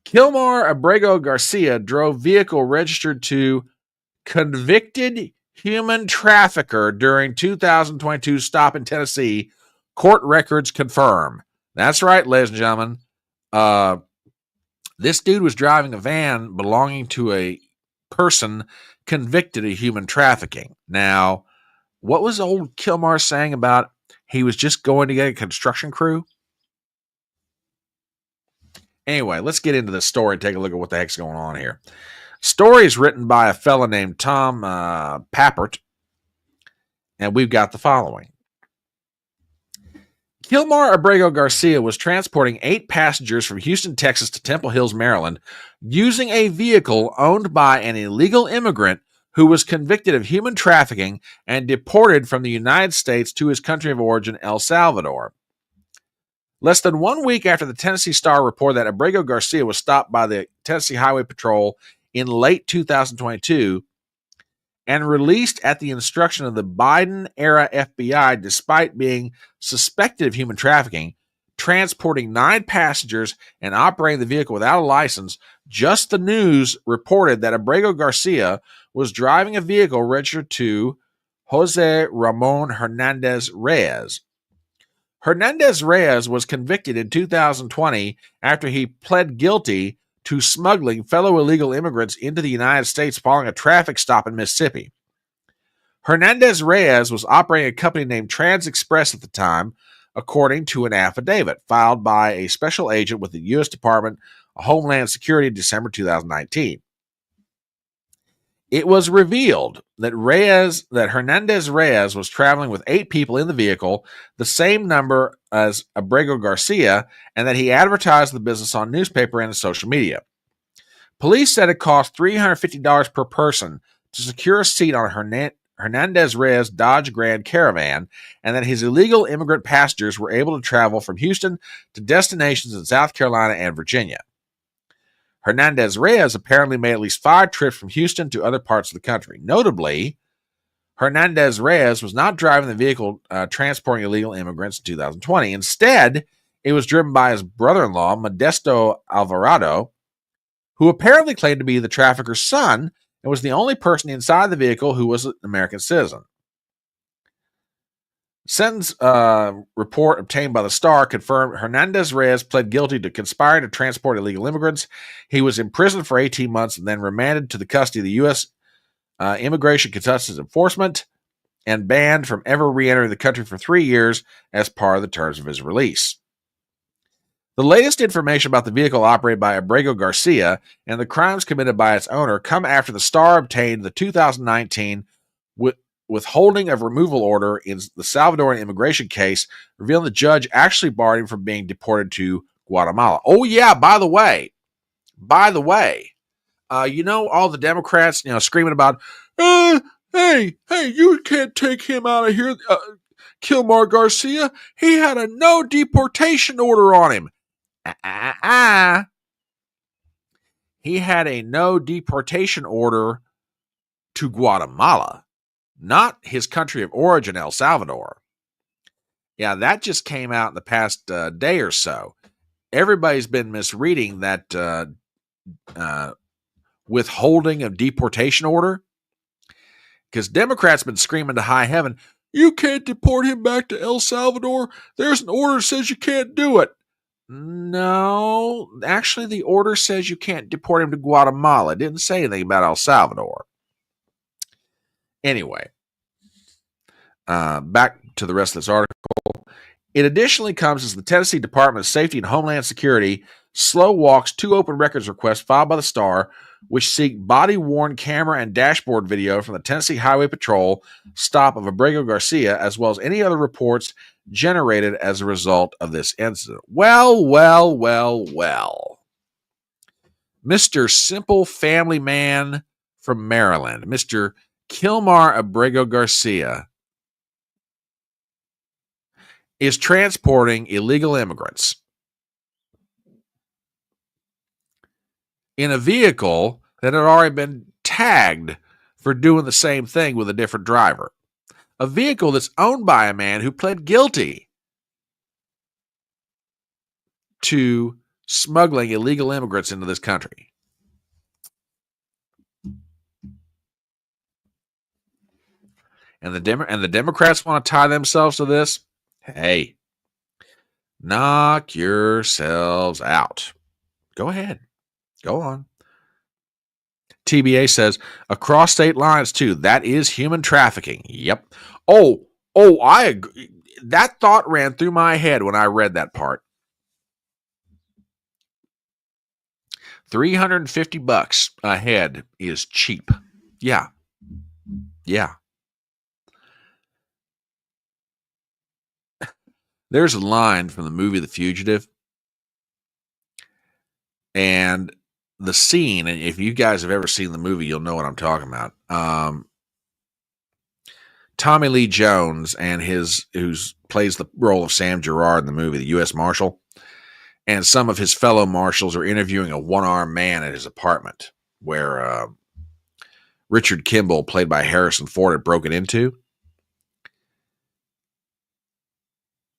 Kilmar Abrego Garcia drove vehicle registered to convicted human trafficker during 2022 stop in Tennessee. Court records confirm. That's right, ladies and gentlemen. This dude was driving a van belonging to a person convicted of human trafficking. Now, what was old Kilmar saying about he was just going to get a construction crew? Anyway, let's get into this story and take a look at what the heck's going on here. Story is written by a fella named Tom Pappert, and we've got the following. Kilmar Abrego Garcia was transporting 8 passengers from Houston, Texas to Temple Hills, Maryland, using a vehicle owned by an illegal immigrant who was convicted of human trafficking and deported from the United States to his country of origin, El Salvador. Less than 1 week after the Tennessee Star reported that Abrego Garcia was stopped by the Tennessee Highway Patrol in late 2022 and released at the instruction of the Biden-era FBI despite being suspected of human trafficking, transporting 9 passengers, and operating the vehicle without a license, Just the News reported that Abrego Garcia was driving a vehicle registered to Jose Ramon Hernandez Reyes. Hernandez Reyes was convicted in 2020 after he pled guilty to smuggling fellow illegal immigrants into the United States following a traffic stop in Mississippi. Hernandez Reyes was operating a company named Trans Express at the time, according to an affidavit filed by a special agent with the U.S. Department of Homeland Security in December 2019. It was revealed that Hernandez Reyes was traveling with 8 people in the vehicle, the same number as Abrego Garcia, and that he advertised the business on newspaper and social media. Police said it cost $350 per person to secure a seat on Hernandez-Reyes Dodge Grand Caravan, and that his illegal immigrant passengers were able to travel from Houston to destinations in South Carolina and Virginia. Hernandez-Reyes apparently made at least 5 trips from Houston to other parts of the country. Notably, Hernandez-Reyes was not driving the vehicle transporting illegal immigrants in 2020. Instead, it was driven by his brother-in-law, Modesto Alvarado, who apparently claimed to be the trafficker's son and was the only person inside the vehicle who was an American citizen. Sentence report obtained by the Star confirmed Hernandez-Reyes pled guilty to conspiring to transport illegal immigrants. He was imprisoned for 18 months and then remanded to the custody of the U.S. Immigration Customs Enforcement and banned from ever re-entering the country for 3 years as part of the terms of his release. The latest information about the vehicle operated by Abrego Garcia and the crimes committed by its owner come after the Star obtained the 2019 withholding of removal order in the Salvadoran immigration case, revealing the judge actually barred him from being deported to Guatemala. Oh yeah, by the way, all the Democrats, screaming about, hey, you can't take him out of here, Kilmar Garcia. He had a no deportation order on him. He had a no deportation order to Guatemala, not his country of origin, El Salvador. Yeah, that just came out in the past day or so. Everybody's been misreading that withholding of deportation order, because Democrats been screaming to high heaven, you can't deport him back to El Salvador. There's an order that says you can't do it. No, actually the order says you can't deport him to Guatemala. It didn't say anything about El Salvador. Anyway, back to the rest of this article. It additionally comes as the Tennessee Department of Safety and Homeland Security slow walks 2 open records requests filed by the Star, which seek body-worn camera and dashboard video from the Tennessee Highway Patrol stop of Abrego Garcia, as well as any other reports generated as a result of this incident. Well. Mr. Simple Family Man from Maryland, Mr. Kilmar Abrego Garcia, is transporting illegal immigrants in a vehicle that had already been tagged for doing the same thing with a different driver. A vehicle that's owned by a man who pled guilty to smuggling illegal immigrants into this country. And the Democrats want to tie themselves to this. Hey, knock yourselves out. Go ahead. Go on. TBA says, across state lines, too. That is human trafficking. Yep. Oh, I agree. That thought ran through my head when I read that part. $350 a head is cheap. Yeah. There's a line from the movie The Fugitive. And the scene, and if you guys have ever seen the movie, you'll know what I'm talking about. Tommy Lee Jones and who plays the role of Sam Gerard in the movie, the U.S. Marshal, and some of his fellow marshals are interviewing a one-armed man at his apartment where Richard Kimball, played by Harrison Ford, had broken into.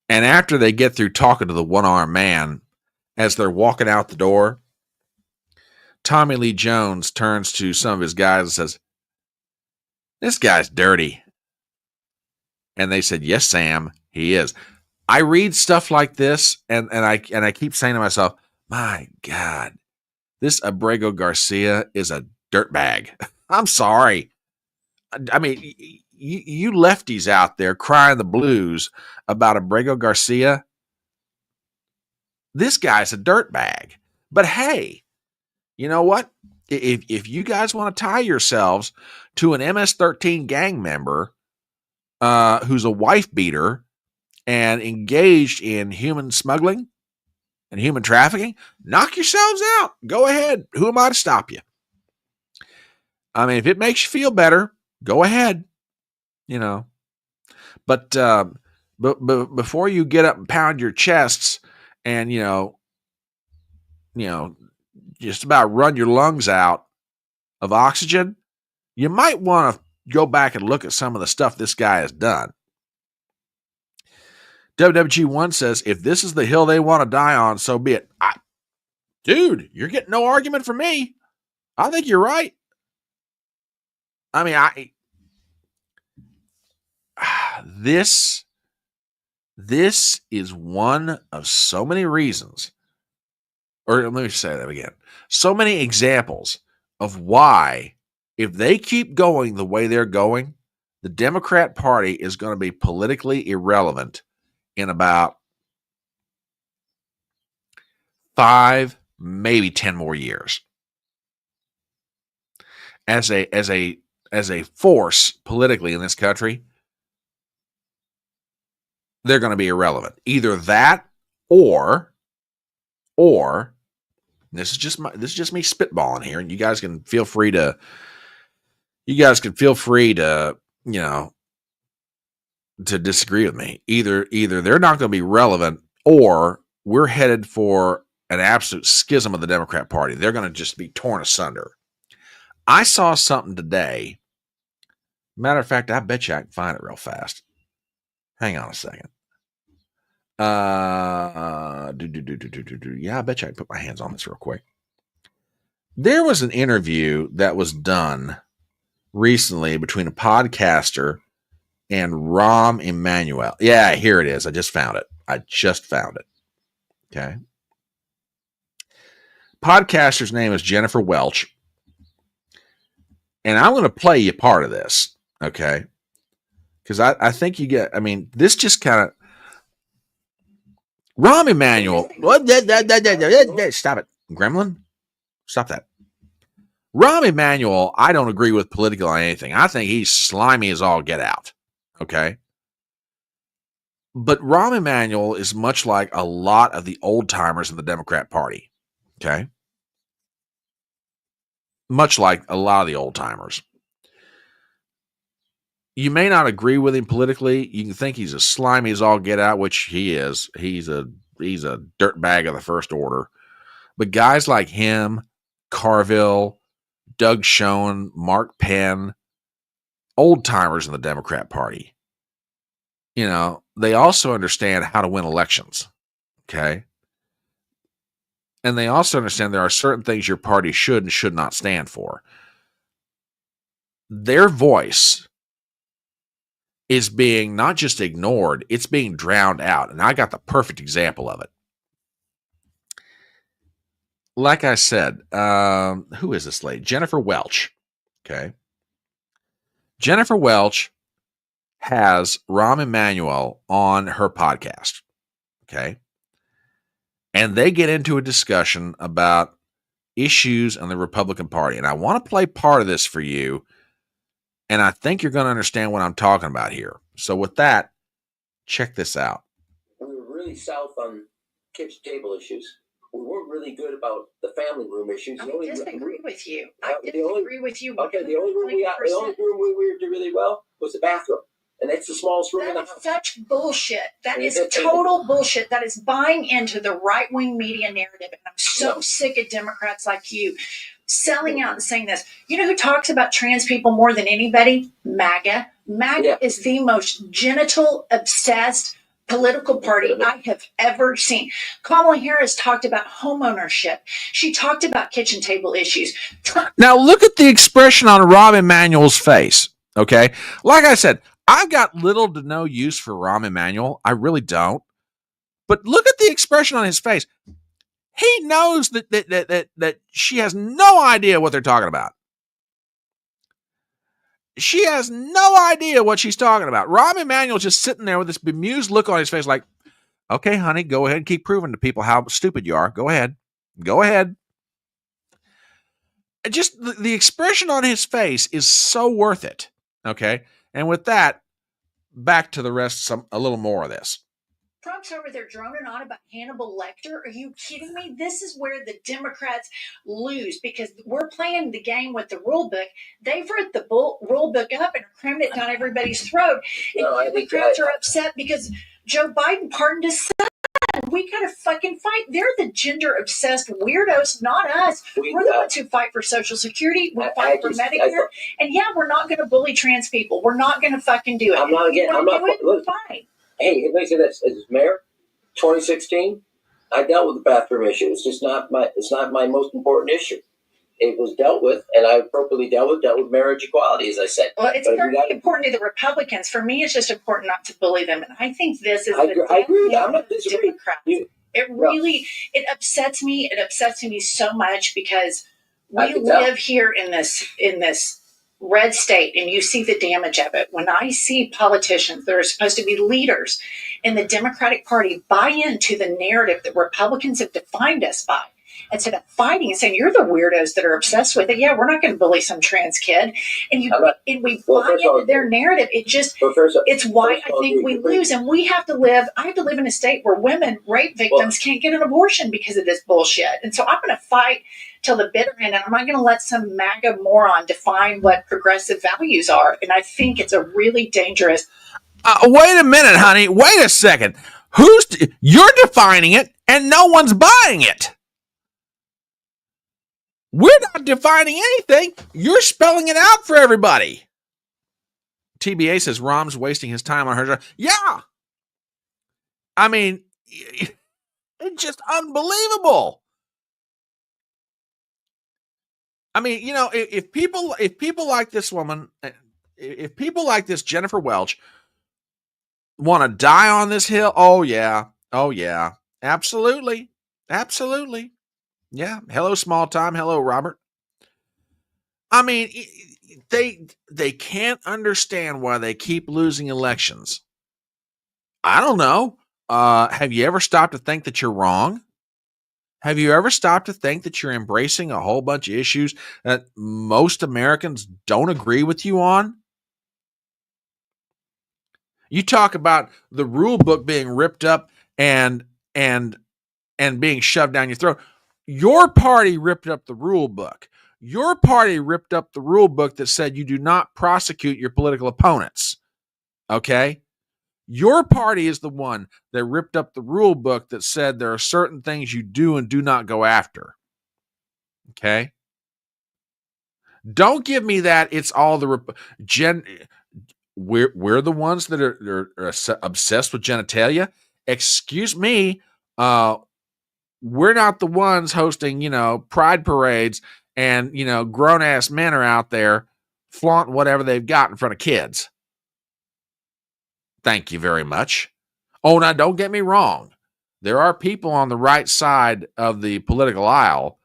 And after they get through talking to the one-armed man, as they're walking out the door, Tommy Lee Jones turns to some of his guys and says, "This guy's dirty." And they said, "Yes, Sam, he is." I read stuff like this, and I keep saying to myself, my God, this Abrego Garcia is a dirtbag. I'm sorry. I mean, you lefties out there crying the blues about Abrego Garcia. This guy's a dirtbag. But hey, you know what? If you guys want to tie yourselves to an MS-13 gang member who's a wife beater and engaged in human smuggling and human trafficking, knock yourselves out. Go ahead. Who am I to stop you? I mean, if it makes you feel better, go ahead. you know. But before you get up and pound your chests and just about run your lungs out of oxygen, you might want to go back and look at some of the stuff this guy has done. WWG1 says, if this is the hill they want to die on, so be it. Dude, you're getting no argument from me. I think you're right. I mean, this is one of so many reasons, or let me say that again, so many examples of why, if they keep going the way they're going, the Democrat Party is going to be politically irrelevant in about 5, maybe 10 more years. As a force politically in this country, they're going to be irrelevant. Either that or this is just me spitballing here, and you guys can feel free to to disagree with me. Either they're not going to be relevant, or we're headed for an absolute schism of the Democrat Party. They're going to just be torn asunder. I saw something today. Matter of fact, I bet you I can find it real fast. Hang on a second. Yeah, I bet you I can put my hands on this real quick. There was an interview that was done recently between a podcaster and Rahm Emanuel. Yeah, here it is. I just found it. Okay. Podcaster's name is Jennifer Welch. And I'm going to play you part of this. Okay. Because I think this just kind of, Rahm Emanuel. Stop it. Gremlin? Stop that. Rahm Emanuel, I don't agree with politically on anything. I think he's slimy as all get out. Okay. But Rahm Emanuel is much like a lot of the old timers in the Democrat Party. Okay. Much like a lot of the old timers. You may not agree with him politically. You can think he's as slimy as all get out, which he is. He's a dirtbag of the first order. But guys like him, Carville, Doug Schoen, Mark Penn, old timers in the Democrat Party, they also understand how to win elections. Okay. And they also understand there are certain things your party should and should not stand for. Their voice is being not just ignored, it's being drowned out. And I got the perfect example of it. Like I said, who is this lady? Jennifer Welch. Okay. Jennifer Welch has Rahm Emanuel on her podcast. Okay. And they get into a discussion about issues in the Republican Party. And I want to play part of this for you. And I think you're going to understand what I'm talking about here. So with that, check this out. We were really south on kitchen table issues. We weren't really good about the family room issues. I disagree with you. Okay, the only room we did really well was the bathroom. And that's the smallest room in the house. That is such bullshit. That is total bullshit. That is buying into the right-wing media narrative. And I'm so sick of Democrats like you selling out and saying this. You know who talks about trans people more than anybody? MAGA. MAGA is the most genital-obsessed political party I have ever seen. Kamala Harris talked about homeownership. She talked about kitchen table issues. Now look at the expression on Rahm Emanuel's face. Okay. Like I said, I've got little to no use for Rahm Emanuel. I really don't. But look at the expression on his face. He knows that she has no idea what they're talking about. She has no idea what she's talking about. Rahm Emanuel's just sitting there with this bemused look on his face like, okay, honey, go ahead and keep proving to people how stupid you are. Go ahead. Go ahead. Just the expression on his face is so worth it. Okay. And with that, back to the rest, a little more of this. Trump's over there droning on about Hannibal Lecter. Are you kidding me? This is where the Democrats lose because we're playing the game with the rule book. They've read the rule book up and crammed it down everybody's throat. And Democrats are upset because Joe Biden pardoned his son. We gotta fucking fight. They're the gender obsessed weirdos, not us. We're the ones who fight for Social Security. We fight for Medicare. And yeah, we're not gonna bully trans people. We're not gonna fucking do it. I'm not again. I'm not. Look, fine. Hey, let me say this: as mayor, 2016, I dealt with the bathroom issue. It's just not my. It's not my most important issue. It was dealt with, and I appropriately dealt with marriage equality, as I said. Well, it's very important to the Republicans. For me, it's just important not to bully them. And I think this is I agree with that. I'm not disagreeing. It upsets me. It upsets me so much because we live here in this red state, and you see the damage of it. When I see politicians that are supposed to be leaders in the Democratic Party buy into the narrative that Republicans have defined us by, instead of fighting and saying you're the weirdos that are obsessed with it. Yeah, we're not going to bully some trans kid, and we buy into their narrative. It's why I think we lose, and we have to live. I have to live in a state where women, rape victims, can't get an abortion because of this bullshit. And so I'm going to fight till the bitter end, and I'm not going to let some MAGA moron define what progressive values are. And I think it's a really dangerous. Wait a minute, honey. Wait a second. You're defining it, and no one's buying it. We're not defining anything. You're spelling it out for everybody. TBA says Rom's wasting his time on her job. Yeah. I mean, it's just unbelievable. I mean, you know, if people like this woman, if people like this Jennifer Welch want to die on this hill, oh yeah, absolutely. Yeah. Hello, small time. Hello, Robert. I mean, they can't understand why they keep losing elections. I don't know. Have you ever stopped to think that you're wrong? Have you ever stopped to think that you're embracing a whole bunch of issues that most Americans don't agree with you on? You talk about the rule book being ripped up and being shoved down your throat. Your party ripped up the rule book. Your party ripped up the rule book that said you do not prosecute your political opponents. Okay? Your party is the one that ripped up the rule book that said there are certain things you do and do not go after. Okay? Don't give me that it's all the we're the ones that are obsessed with genitalia. Excuse me, we're not the ones hosting, pride parades and, grown-ass men are out there flaunting whatever they've got in front of kids. Thank you very much. Oh, now don't get me wrong. There are people on the right side of the political aisle,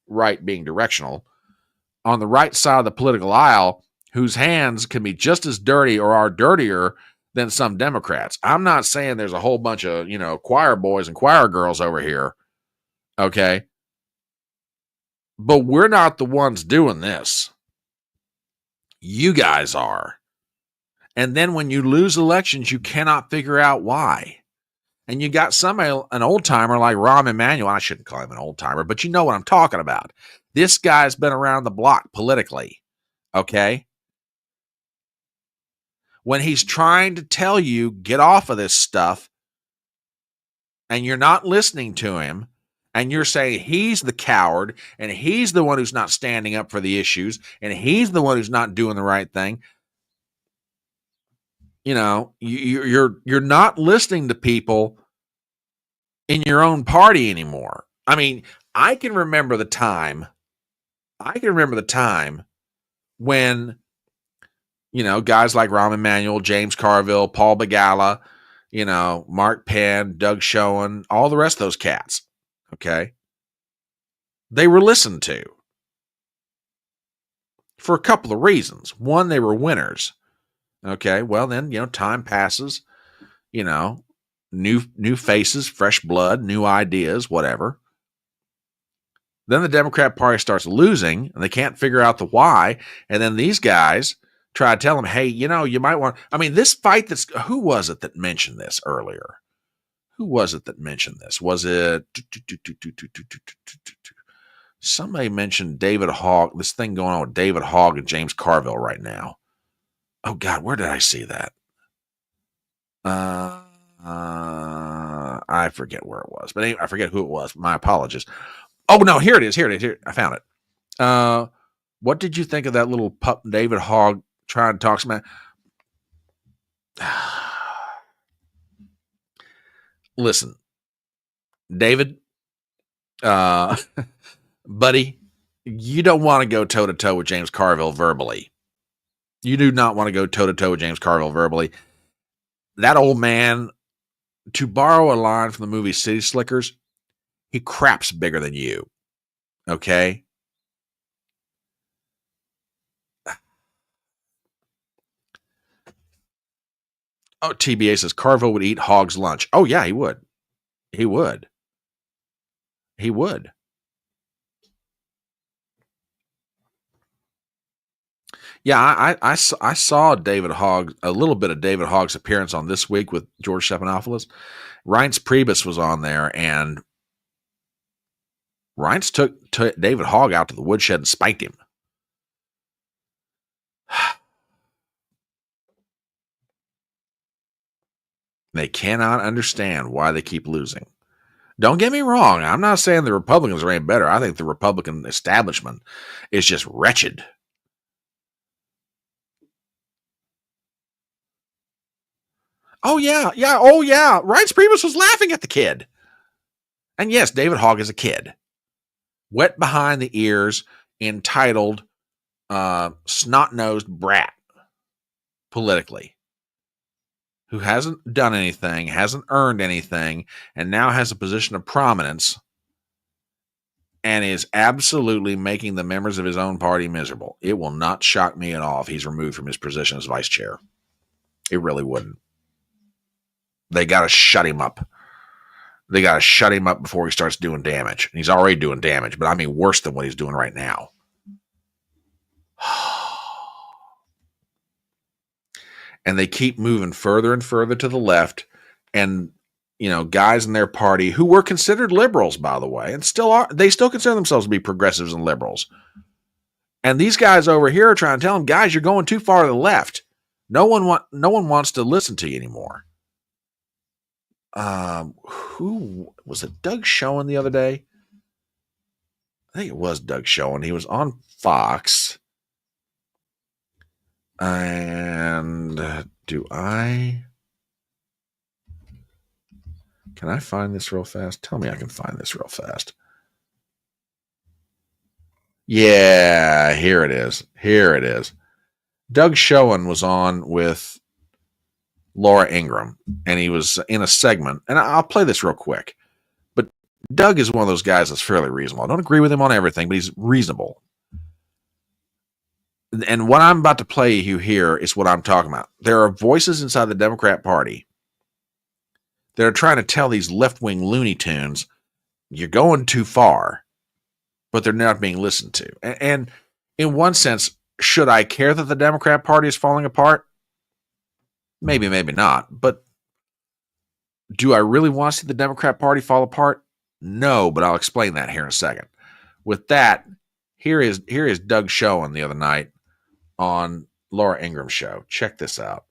right being directional, on the right side of the political aisle whose hands can be just as dirty or are dirtier than some Democrats. I'm not saying there's a whole bunch of, choir boys and choir girls over here. Okay. But we're not the ones doing this. You guys are. And then when you lose elections, you cannot figure out why. And you got an old timer like Rahm Emanuel. I shouldn't call him an old timer, but you know what I'm talking about. This guy's been around the block politically. Okay. When he's trying to tell you, get off of this stuff, and you're not listening to him, and you're saying he's the coward, and he's the one who's not standing up for the issues, and he's the one who's not doing the right thing, you're not listening to people in your own party anymore. I mean, I can remember the time when guys like Rahm Emanuel, James Carville, Paul Begala, Mark Penn, Doug Schoen, all the rest of those cats, okay? They were listened to for a couple of reasons. One, they were winners. Okay, well then, time passes, new faces, fresh blood, new ideas, whatever. Then the Democrat Party starts losing, and they can't figure out the why, and then these guys try to tell them, hey, you might want, this fight who was it that mentioned this earlier? Who was it that mentioned this? Was it somebody mentioned David Hogg? This thing going on with David Hogg and James Carville right now. Oh God, where did I see that? I forget where it was, but anyway, I forget who it was. My apologies. Oh no, here it is. Here I found it. What did you think of that little pup David Hogg trying to talk smack? Listen, David, buddy, you don't want to go toe to toe with James Carville verbally. You do not want to go toe to toe with James Carville verbally. That old man, to borrow a line from the movie City Slickers, he craps bigger than you. Okay? Oh, TBA says Carville would eat Hogg's lunch. Oh, yeah, he would. He would. He would. Yeah, I saw David Hogg, a little bit of David Hogg's appearance on This Week with George Stephanopoulos. Reince Priebus was on there, and Reince took David Hogg out to the woodshed and spiked him. They cannot understand why they keep losing. Don't get me wrong. I'm not saying the Republicans are any better. I think the Republican establishment is just wretched. Oh, yeah. Oh, yeah. Reince Priebus was laughing at the kid. And yes, David Hogg is a kid. Wet behind the ears, entitled, snot-nosed brat, politically, who hasn't done anything, hasn't earned anything, and now has a position of prominence and is absolutely making the members of his own party miserable. It will not shock me at all if he's removed from his position as vice chair. It really wouldn't. They got to shut him up. They got to shut him up before he starts doing damage. And he's already doing damage, but I mean worse than what he's doing right now. And they keep moving further and further to the left. And, you know, guys in their party who were considered liberals, by the way, and still are, they still consider themselves to be progressives and liberals. And these guys over here are trying to tell them, guys, you're going too far to the left. No one wants to listen to you anymore. Who was it? Doug Schoen the other day? I think it was Doug Schoen. He was on Fox. And can I find this real fast? Tell me I can find this real fast. Yeah, here it is. Doug Schoen was on with Laura Ingraham, and he was in a segment, and I'll play this real quick. But Doug is one of those guys that's fairly reasonable. I don't agree with him on everything, but he's reasonable. And what I'm about to play you here is what I'm talking about. There are voices inside the Democrat Party that are trying to tell these left-wing Looney Tunes, you're going too far, but they're not being listened to. And in one sense, should I care that the Democrat Party is falling apart? Maybe, maybe not. But do I really want to see the Democrat Party fall apart? No, but I'll explain that here in a second. With that, here is Doug Schoen the other night on Laura Ingram's show. Check this out.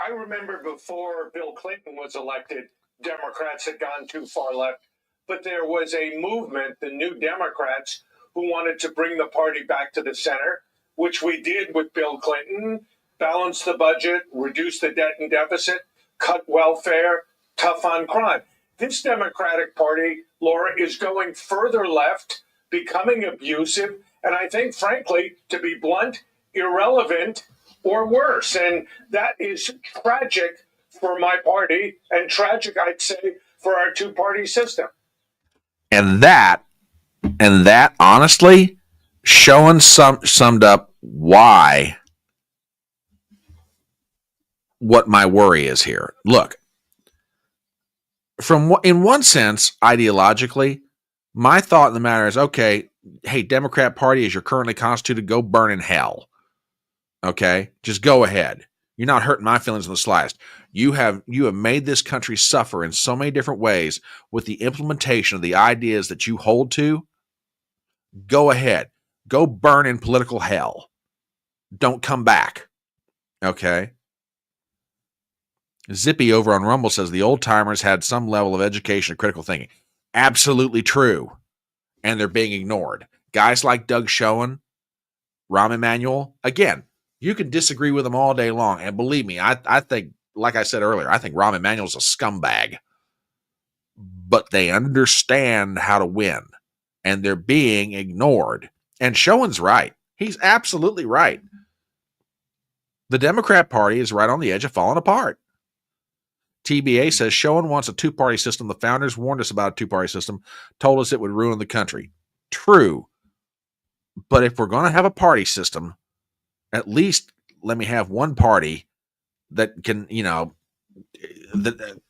I remember before Bill Clinton was elected, Democrats had gone too far left, but there was a movement, the New Democrats, who wanted to bring the party back to the center, which we did with Bill Clinton, balance the budget, reduce the debt and deficit, cut welfare, tough on crime. This Democratic Party, Laura, is going further left, becoming abusive, and I think, frankly, to be blunt, irrelevant or worse. And that is tragic for my party and tragic, I'd say, for our two-party system. And that honestly, Schoen summed up why, what my worry is here. Look, in one sense, ideologically, my thought in the matter is, okay, hey, Democrat Party, as you're currently constituted, go burn in hell. Okay? Just go ahead. You're not hurting my feelings in the slightest. You have made this country suffer in so many different ways with the implementation of the ideas that you hold to. Go ahead. Go burn in political hell. Don't come back. Okay? Zippy over on Rumble says the old timers had some level of education and critical thinking. Absolutely true. And they're being ignored. Guys like Doug Schoen, Rahm Emanuel, again, you can disagree with them all day long. And believe me, I think, like I said earlier, I think Rahm Emanuel's a scumbag. But they understand how to win. And they're being ignored. And Schoen's right. He's absolutely right. The Democrat Party is right on the edge of falling apart. TBA says Schoen wants a two-party system. The founders warned us about a two-party system, told us it would ruin the country. True. But if we're going to have a party system, at least let me have one party that can, the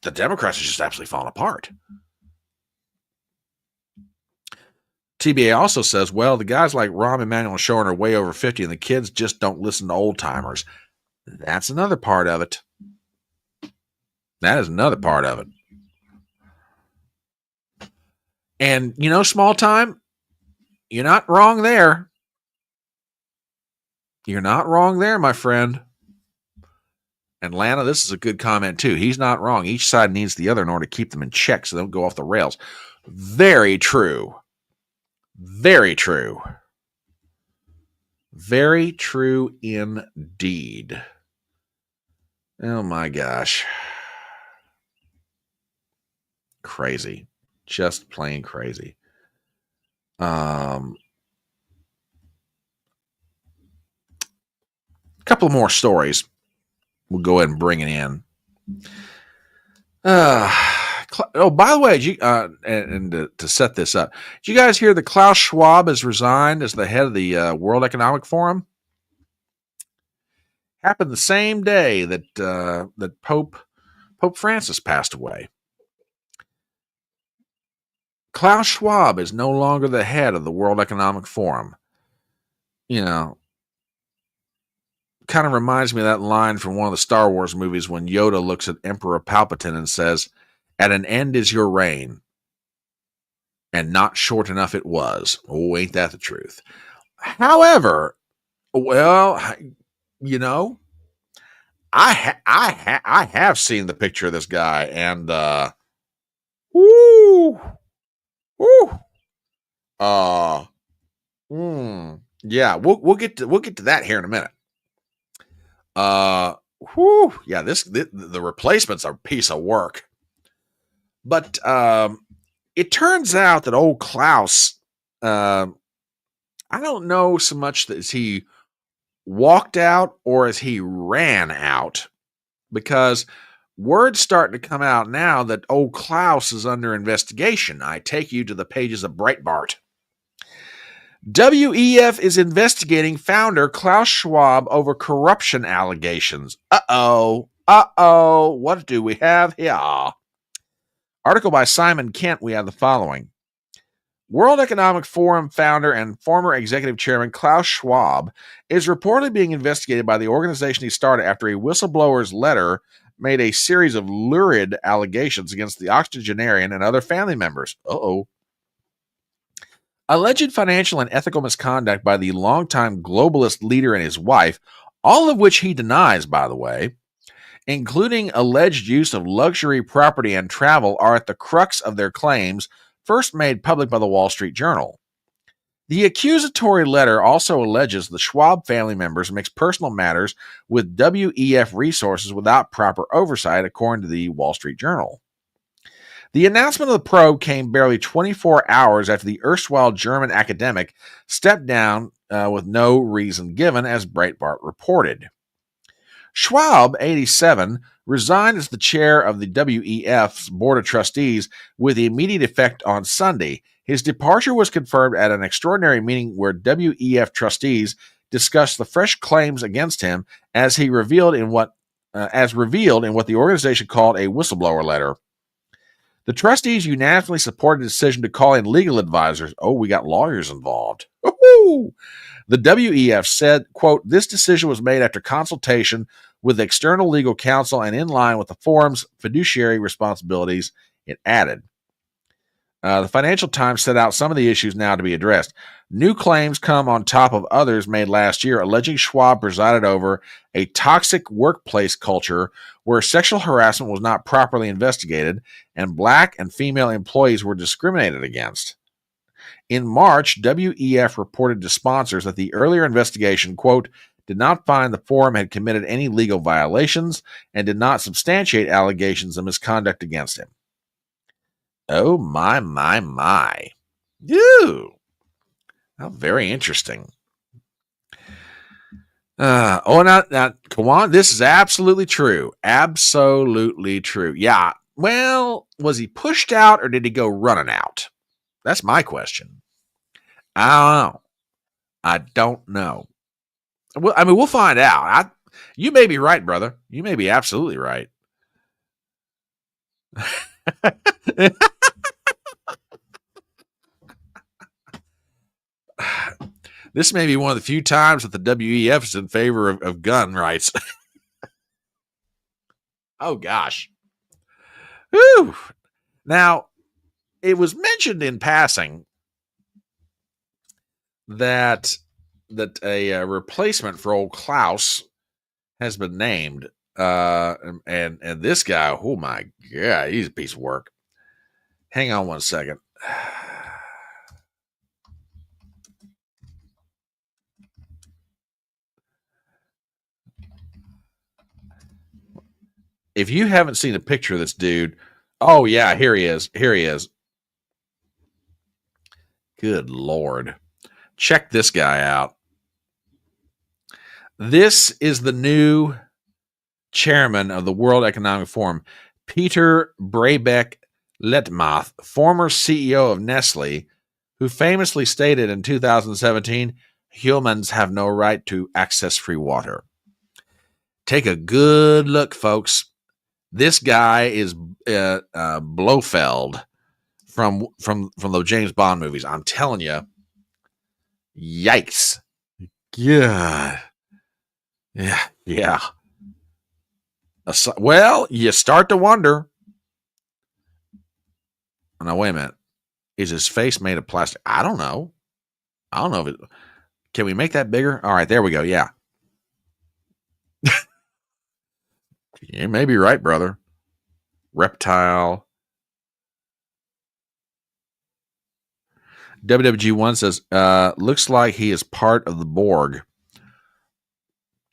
Democrats are just absolutely falling apart. TBA also says, well, the guys like Rahm Emanuel and Schoen are way over 50 and the kids just don't listen to old timers. That's another part of it. That is another part of it. And, small time, you're not wrong there. You're not wrong there, my friend. And Lana, this is a good comment too. He's not wrong. Each side needs the other in order to keep them in check so they don't go off the rails. Very true. Very true. Very true indeed. Oh my gosh. Crazy. Just plain crazy. Couple more stories. We'll go ahead and bring it in. By the way, to set this up, did you guys hear that Klaus Schwab has resigned as the head of the World Economic Forum? Happened the same day that Pope Francis passed away. Klaus Schwab is no longer the head of the World Economic Forum. Kind of reminds me of that line from one of the Star Wars movies when Yoda looks at Emperor Palpatine and says, "At an end is your reign, and not short enough it was." Oh, ain't that the truth? However, well, I have seen the picture of this guy, and yeah, we'll get to that here in a minute. Yeah, the replacement's a piece of work. But it turns out that old Klaus, I don't know so much that as he walked out or as he ran out, because word's starting to come out now that old Klaus is under investigation. I take you to the pages of Breitbart. WEF is investigating founder Klaus Schwab over corruption allegations. Uh-oh. What do we have here? Article by Simon Kent, we have the following. World Economic Forum founder and former executive chairman Klaus Schwab is reportedly being investigated by the organization he started after a whistleblower's letter made a series of lurid allegations against the octogenarian and other family members. Alleged financial and ethical misconduct by the longtime globalist leader and his wife, all of which he denies, by the way, including alleged use of luxury property and travel, are at the crux of their claims, first made public by the Wall Street Journal. The accusatory letter also alleges the Schwab family members mix personal matters with WEF resources without proper oversight, according to the Wall Street Journal. The announcement of the probe came barely 24 hours after the erstwhile German academic stepped down with no reason given, as Breitbart reported. Schwab, 87, resigned as the chair of the WEF's Board of Trustees with immediate effect on Sunday. His departure was confirmed at an extraordinary meeting where WEF trustees discussed the fresh claims against him, as revealed in what the organization called a whistleblower letter. The trustees unanimously supported the decision to call in legal advisors. Oh, we got lawyers involved. Woo! The WEF said, quote, this decision was made after consultation with external legal counsel and in line with the forum's fiduciary responsibilities, it added. The Financial Times set out some of the issues now to be addressed. New claims come on top of others made last year, alleging Schwab presided over a toxic workplace culture where sexual harassment was not properly investigated and black and female employees were discriminated against. In March, WEF reported to sponsors that the earlier investigation, quote, did not find the forum had committed any legal violations and did not substantiate allegations of misconduct against him. Oh, my. Ew. How very interesting. Now, Kawan, this is absolutely true. Absolutely true. Yeah. Well, was he pushed out or did he go running out? That's my question. I don't know. Well, I mean, we'll find out. You may be right, brother. You may be absolutely right. This may be one of the few times that the WEF is in favor of gun rights. Oh, gosh. Whew. Now, it was mentioned in passing that a replacement for old Klaus has been named. And this guy, oh, my God, he's a piece of work. Hang on one second. If you haven't seen a picture of this dude, oh, yeah, here he is. Here he is. Good Lord. Check this guy out. This is the new chairman of the World Economic Forum, Peter Brabeck-Letmathe, former CEO of Nestle, who famously stated in 2017, humans have no right to access free water. Take a good look, folks. This guy is Blofeld from the James Bond movies. I'm telling you, yikes! Yeah. Well, you start to wonder. Now, wait a minute. Is his face made of plastic? I don't know. If it. Can we make that bigger? All right, there we go. Yeah. You may be right, brother. Reptile. WWG1 says, looks like he is part of the Borg.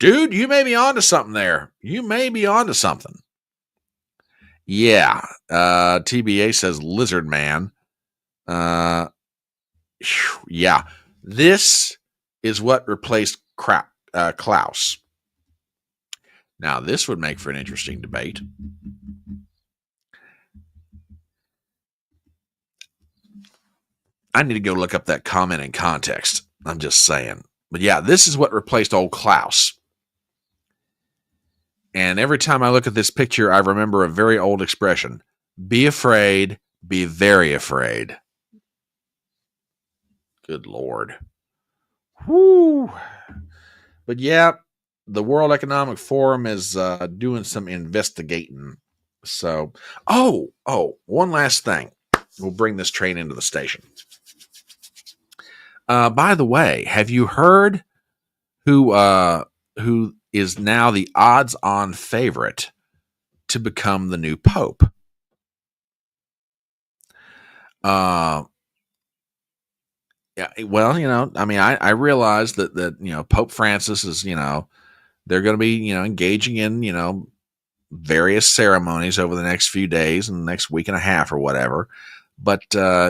Dude, you may be onto something there. You may be onto something. Yeah. TBA says Lizard Man. Yeah. This is what replaced Klaus. Now, this would make for an interesting debate. I need to go look up that comment in context. I'm just saying. But yeah, this is what replaced old Klaus. And every time I look at this picture, I remember a very old expression. Be afraid, be very afraid. Good Lord. Whoo. But yeah, the World Economic Forum is doing some investigating. So, one last thing. We'll bring this train into the station. By the way, have you heard who is now the odds-on favorite to become the new pope? Yeah. Well, I mean, I realize that Pope Francis is, they're going to be, engaging in, various ceremonies over the next few days and the next week and a half or whatever. But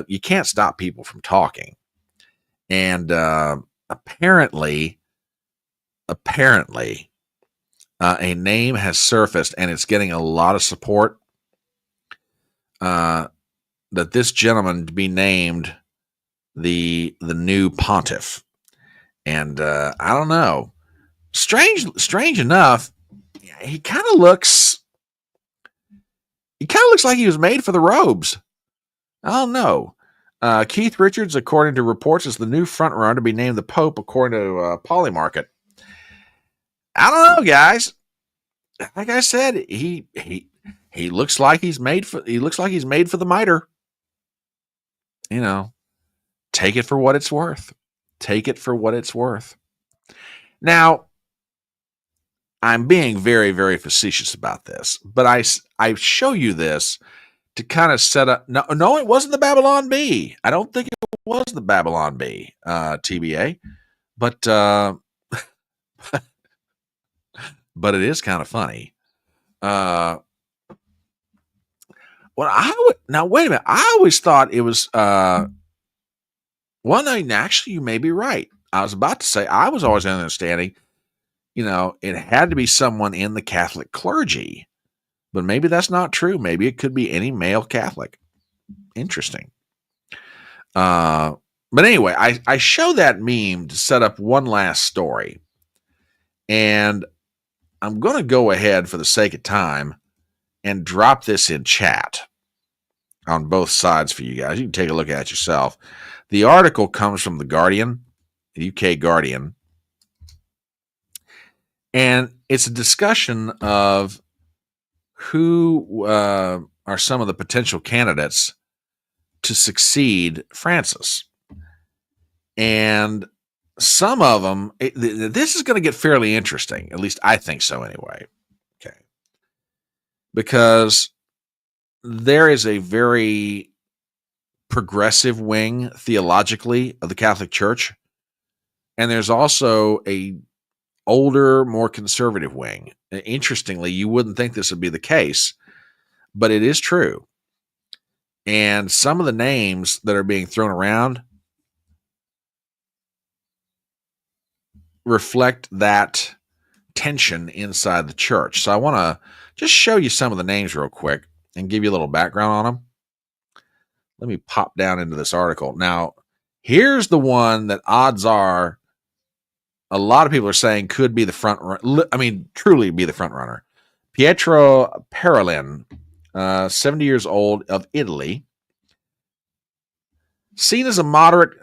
you can't stop people from talking. And apparently, a name has surfaced, and it's getting a lot of support. That this gentleman to be named the new pontiff, and I don't know. Strange enough, he kind of looks like he was made for the robes. I don't know. Keith Richards, according to reports, is the new frontrunner to be named the Pope, according to Polymarket. I don't know, guys. Like I said, he looks like he's made for the mitre. You know, take it for what it's worth. Take it for what it's worth. Now, I'm being very, very facetious about this, but I show you this to kind of set up. No, it wasn't the Babylon Bee. I don't think it was the Babylon Bee, TBA, but but it is kind of funny. Now wait a minute. I always thought it was. Well, no, actually, you may be right. I was about to say I was always understanding. It had to be someone in the Catholic clergy. But maybe that's not true. Maybe it could be any male Catholic. Interesting. But anyway, I show that meme to set up one last story. And I'm going to go ahead for the sake of time and drop this in chat on both sides for you guys. You can take a look at it yourself. The article comes from The Guardian, the UK Guardian. And it's a discussion of who are some of the potential candidates to succeed Francis. And some of them, this is going to get fairly interesting. At least I think so anyway. Okay. Because there is a very progressive wing theologically of the Catholic Church. And there's also a older, more conservative wing. Interestingly, you wouldn't think this would be the case, but it is true. And some of the names that are being thrown around reflect that tension inside the church. So I want to just show you some of the names real quick and give you a little background on them. Let me pop down into this article. Now, here's the one that odds are a lot of people are saying could be the front runner. I mean, truly be the front runner. Pietro Parolin, 70 years old, of Italy. Seen as a moderate,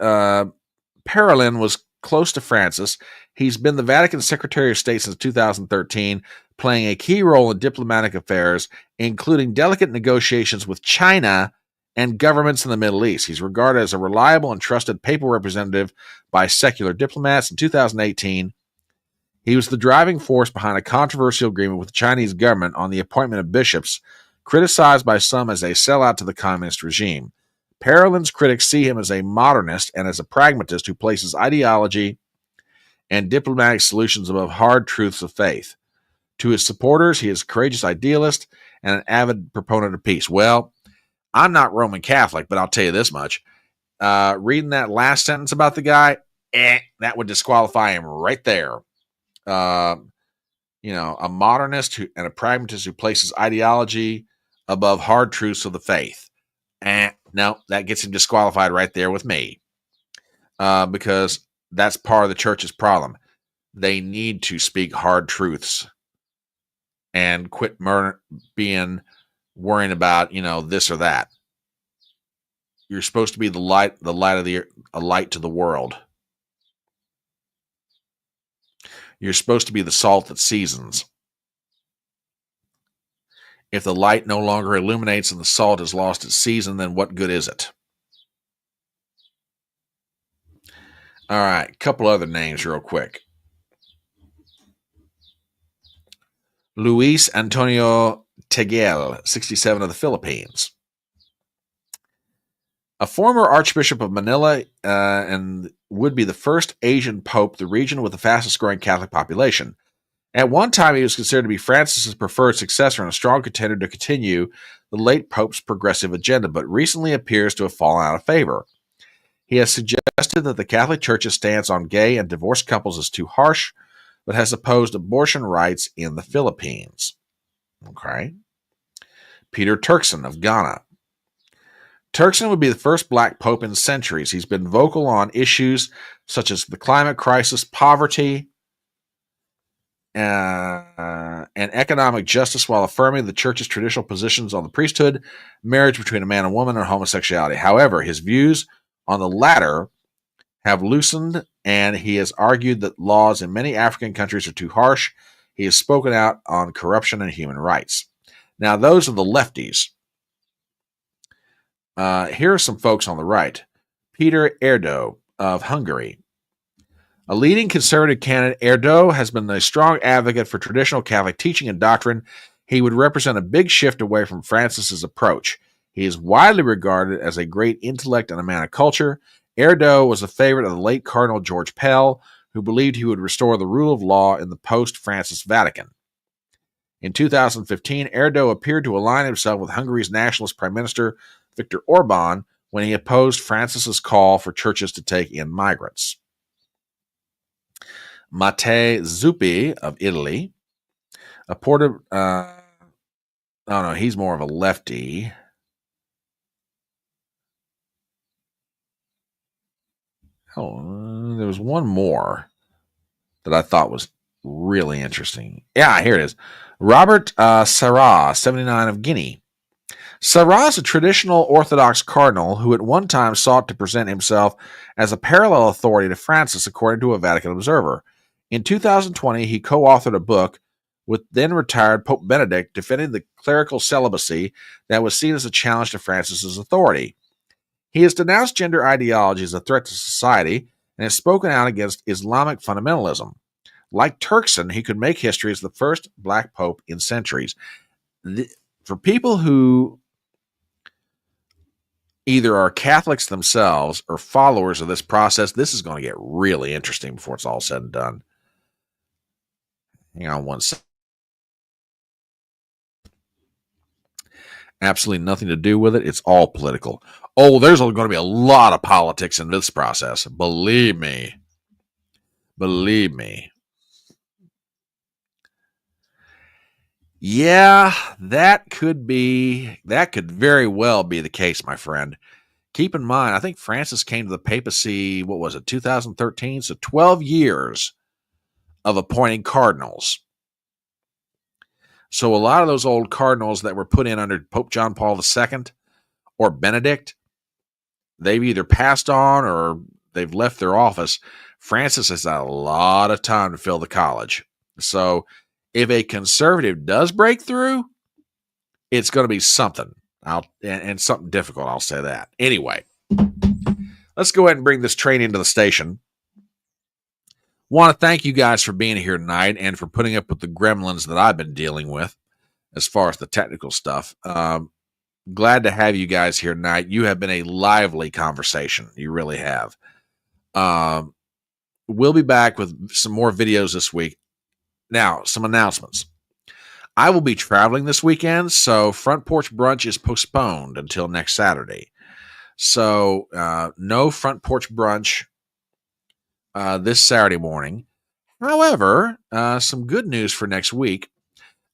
Parolin was close to Francis. He's been the Vatican Secretary of State since 2013, playing a key role in diplomatic affairs, including delicate negotiations with China and governments in the Middle East. He's regarded as a reliable and trusted papal representative by secular diplomats. In 2018, he was the driving force behind a controversial agreement with the Chinese government on the appointment of bishops, criticized by some as a sellout to the communist regime. Parolin's critics see him as a modernist and as a pragmatist who places ideology and diplomatic solutions above hard truths of faith. To his supporters, he is a courageous idealist and an avid proponent of peace. Well, I'm not Roman Catholic, but I'll tell you this much. Reading that last sentence about the guy, that would disqualify him right there. A modernist and a pragmatist who places ideology above hard truths of the faith. No, that gets him disqualified right there with me. Because that's part of the church's problem. They need to speak hard truths and quit worrying about, this or that. You're supposed to be a light to the world. You're supposed to be the salt that seasons. If the light no longer illuminates and the salt has lost its season, then what good is it? All right, a couple other names real quick. Luis Antonio Teguel, 67, of the Philippines. A former Archbishop of Manila and would be the first Asian pope, the region with the fastest growing Catholic population. At one time, he was considered to be Francis's preferred successor and a strong contender to continue the late pope's progressive agenda, but recently appears to have fallen out of favor. He has suggested that the Catholic Church's stance on gay and divorced couples is too harsh, but has opposed abortion rights in the Philippines. Okay. Peter Turkson of Ghana. Turkson would be the first black pope in centuries. He's been vocal on issues such as the climate crisis, poverty, and economic justice while affirming the church's traditional positions on the priesthood, marriage between a man and woman, and homosexuality. However, his views on the latter have loosened, and he has argued that laws in many African countries are too harsh. He has spoken out on corruption and human rights. Now, those are the lefties. Here are some folks on the right. Peter Erdo of Hungary. A leading conservative candidate, Erdo has been a strong advocate for traditional Catholic teaching and doctrine. He would represent a big shift away from Francis's approach. He is widely regarded as a great intellect and a man of culture. Erdo was a favorite of the late Cardinal George Pell, who believed he would restore the rule of law in the post-Francis Vatican. In 2015, Erdo appeared to align himself with Hungary's nationalist Prime Minister Viktor Orban when he opposed Francis's call for churches to take in migrants. Matteo Zuppi of Italy, he's more of a lefty. There was one more that I thought was really interesting. Yeah, here it is. Robert Sarah, 79 of Guinea. Sarah is a traditional Orthodox cardinal who at one time sought to present himself as a parallel authority to Francis, according to a Vatican Observer. In 2020, he co-authored a book with then-retired Pope Benedict defending the clerical celibacy that was seen as a challenge to Francis's authority. He has denounced gender ideology as a threat to society and has spoken out against Islamic fundamentalism. Like Turkson, he could make history as the first black pope in centuries. For people who either are Catholics themselves or followers of this process, this is going to get really interesting before it's all said and done. Hang on one second. Absolutely nothing to do with it. It's all political. Oh, there's going to be a lot of politics in this process. Believe me. Believe me. Yeah, that could very well be the case, my friend. Keep in mind, I think Francis came to the papacy, 2013? So 12 years of appointing cardinals. So a lot of those old cardinals that were put in under Pope John Paul II or Benedict, they've either passed on or they've left their office. Francis has had a lot of time to fill the college. So if a conservative does break through, it's going to be something. And something difficult, I'll say that. Anyway, let's go ahead and bring this train into the station. Want to thank you guys for being here tonight and for putting up with the gremlins that I've been dealing with as far as the technical stuff. Glad to have you guys here tonight. You have been a lively conversation. You really have. We'll be back with some more videos this week. Now, some announcements. I will be traveling this weekend, so Front Porch Brunch is postponed until next Saturday. So, no Front Porch Brunch this Saturday morning. However, some good news for next week.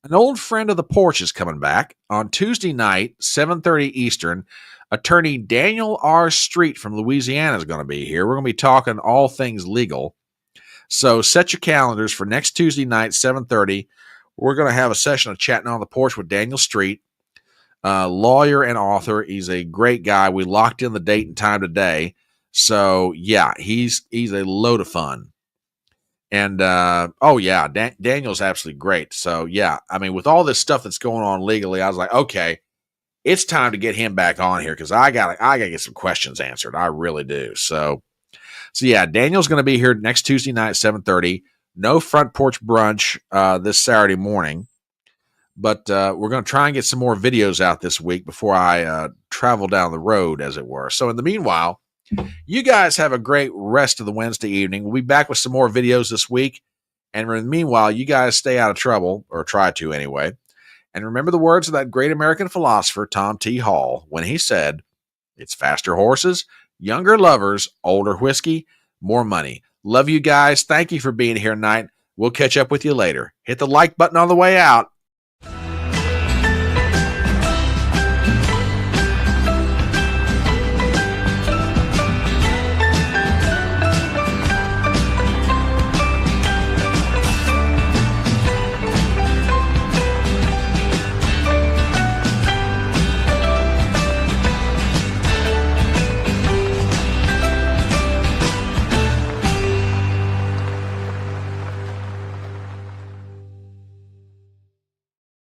An old friend of the Porch is coming back. On Tuesday night, 7:30 Eastern, attorney Daniel R. Street from Louisiana is going to be here. We're going to be talking all things legal. So set your calendars for next Tuesday night, 7:30. We're going to have a session of chatting on the porch with Daniel Street, lawyer and author. He's a great guy. We locked in the date and time today. So, yeah, he's a load of fun. And, Daniel's absolutely great. So, yeah, I mean, with all this stuff that's going on legally, I was like, okay, it's time to get him back on here because I gotta get some questions answered. I really do. So yeah, Daniel's going to be here next Tuesday night, 7:30. No Front Porch Brunch this Saturday morning. But we're going to try and get some more videos out this week before I travel down the road, as it were. So in the meanwhile, you guys have a great rest of the Wednesday evening. We'll be back with some more videos this week. And in the meanwhile, you guys stay out of trouble, or try to anyway. And remember the words of that great American philosopher, Tom T. Hall, when he said, "It's faster horses, younger lovers, older whiskey, more money." Love you guys. Thank you for being here tonight. We'll catch up with you later. Hit the like button on the way out.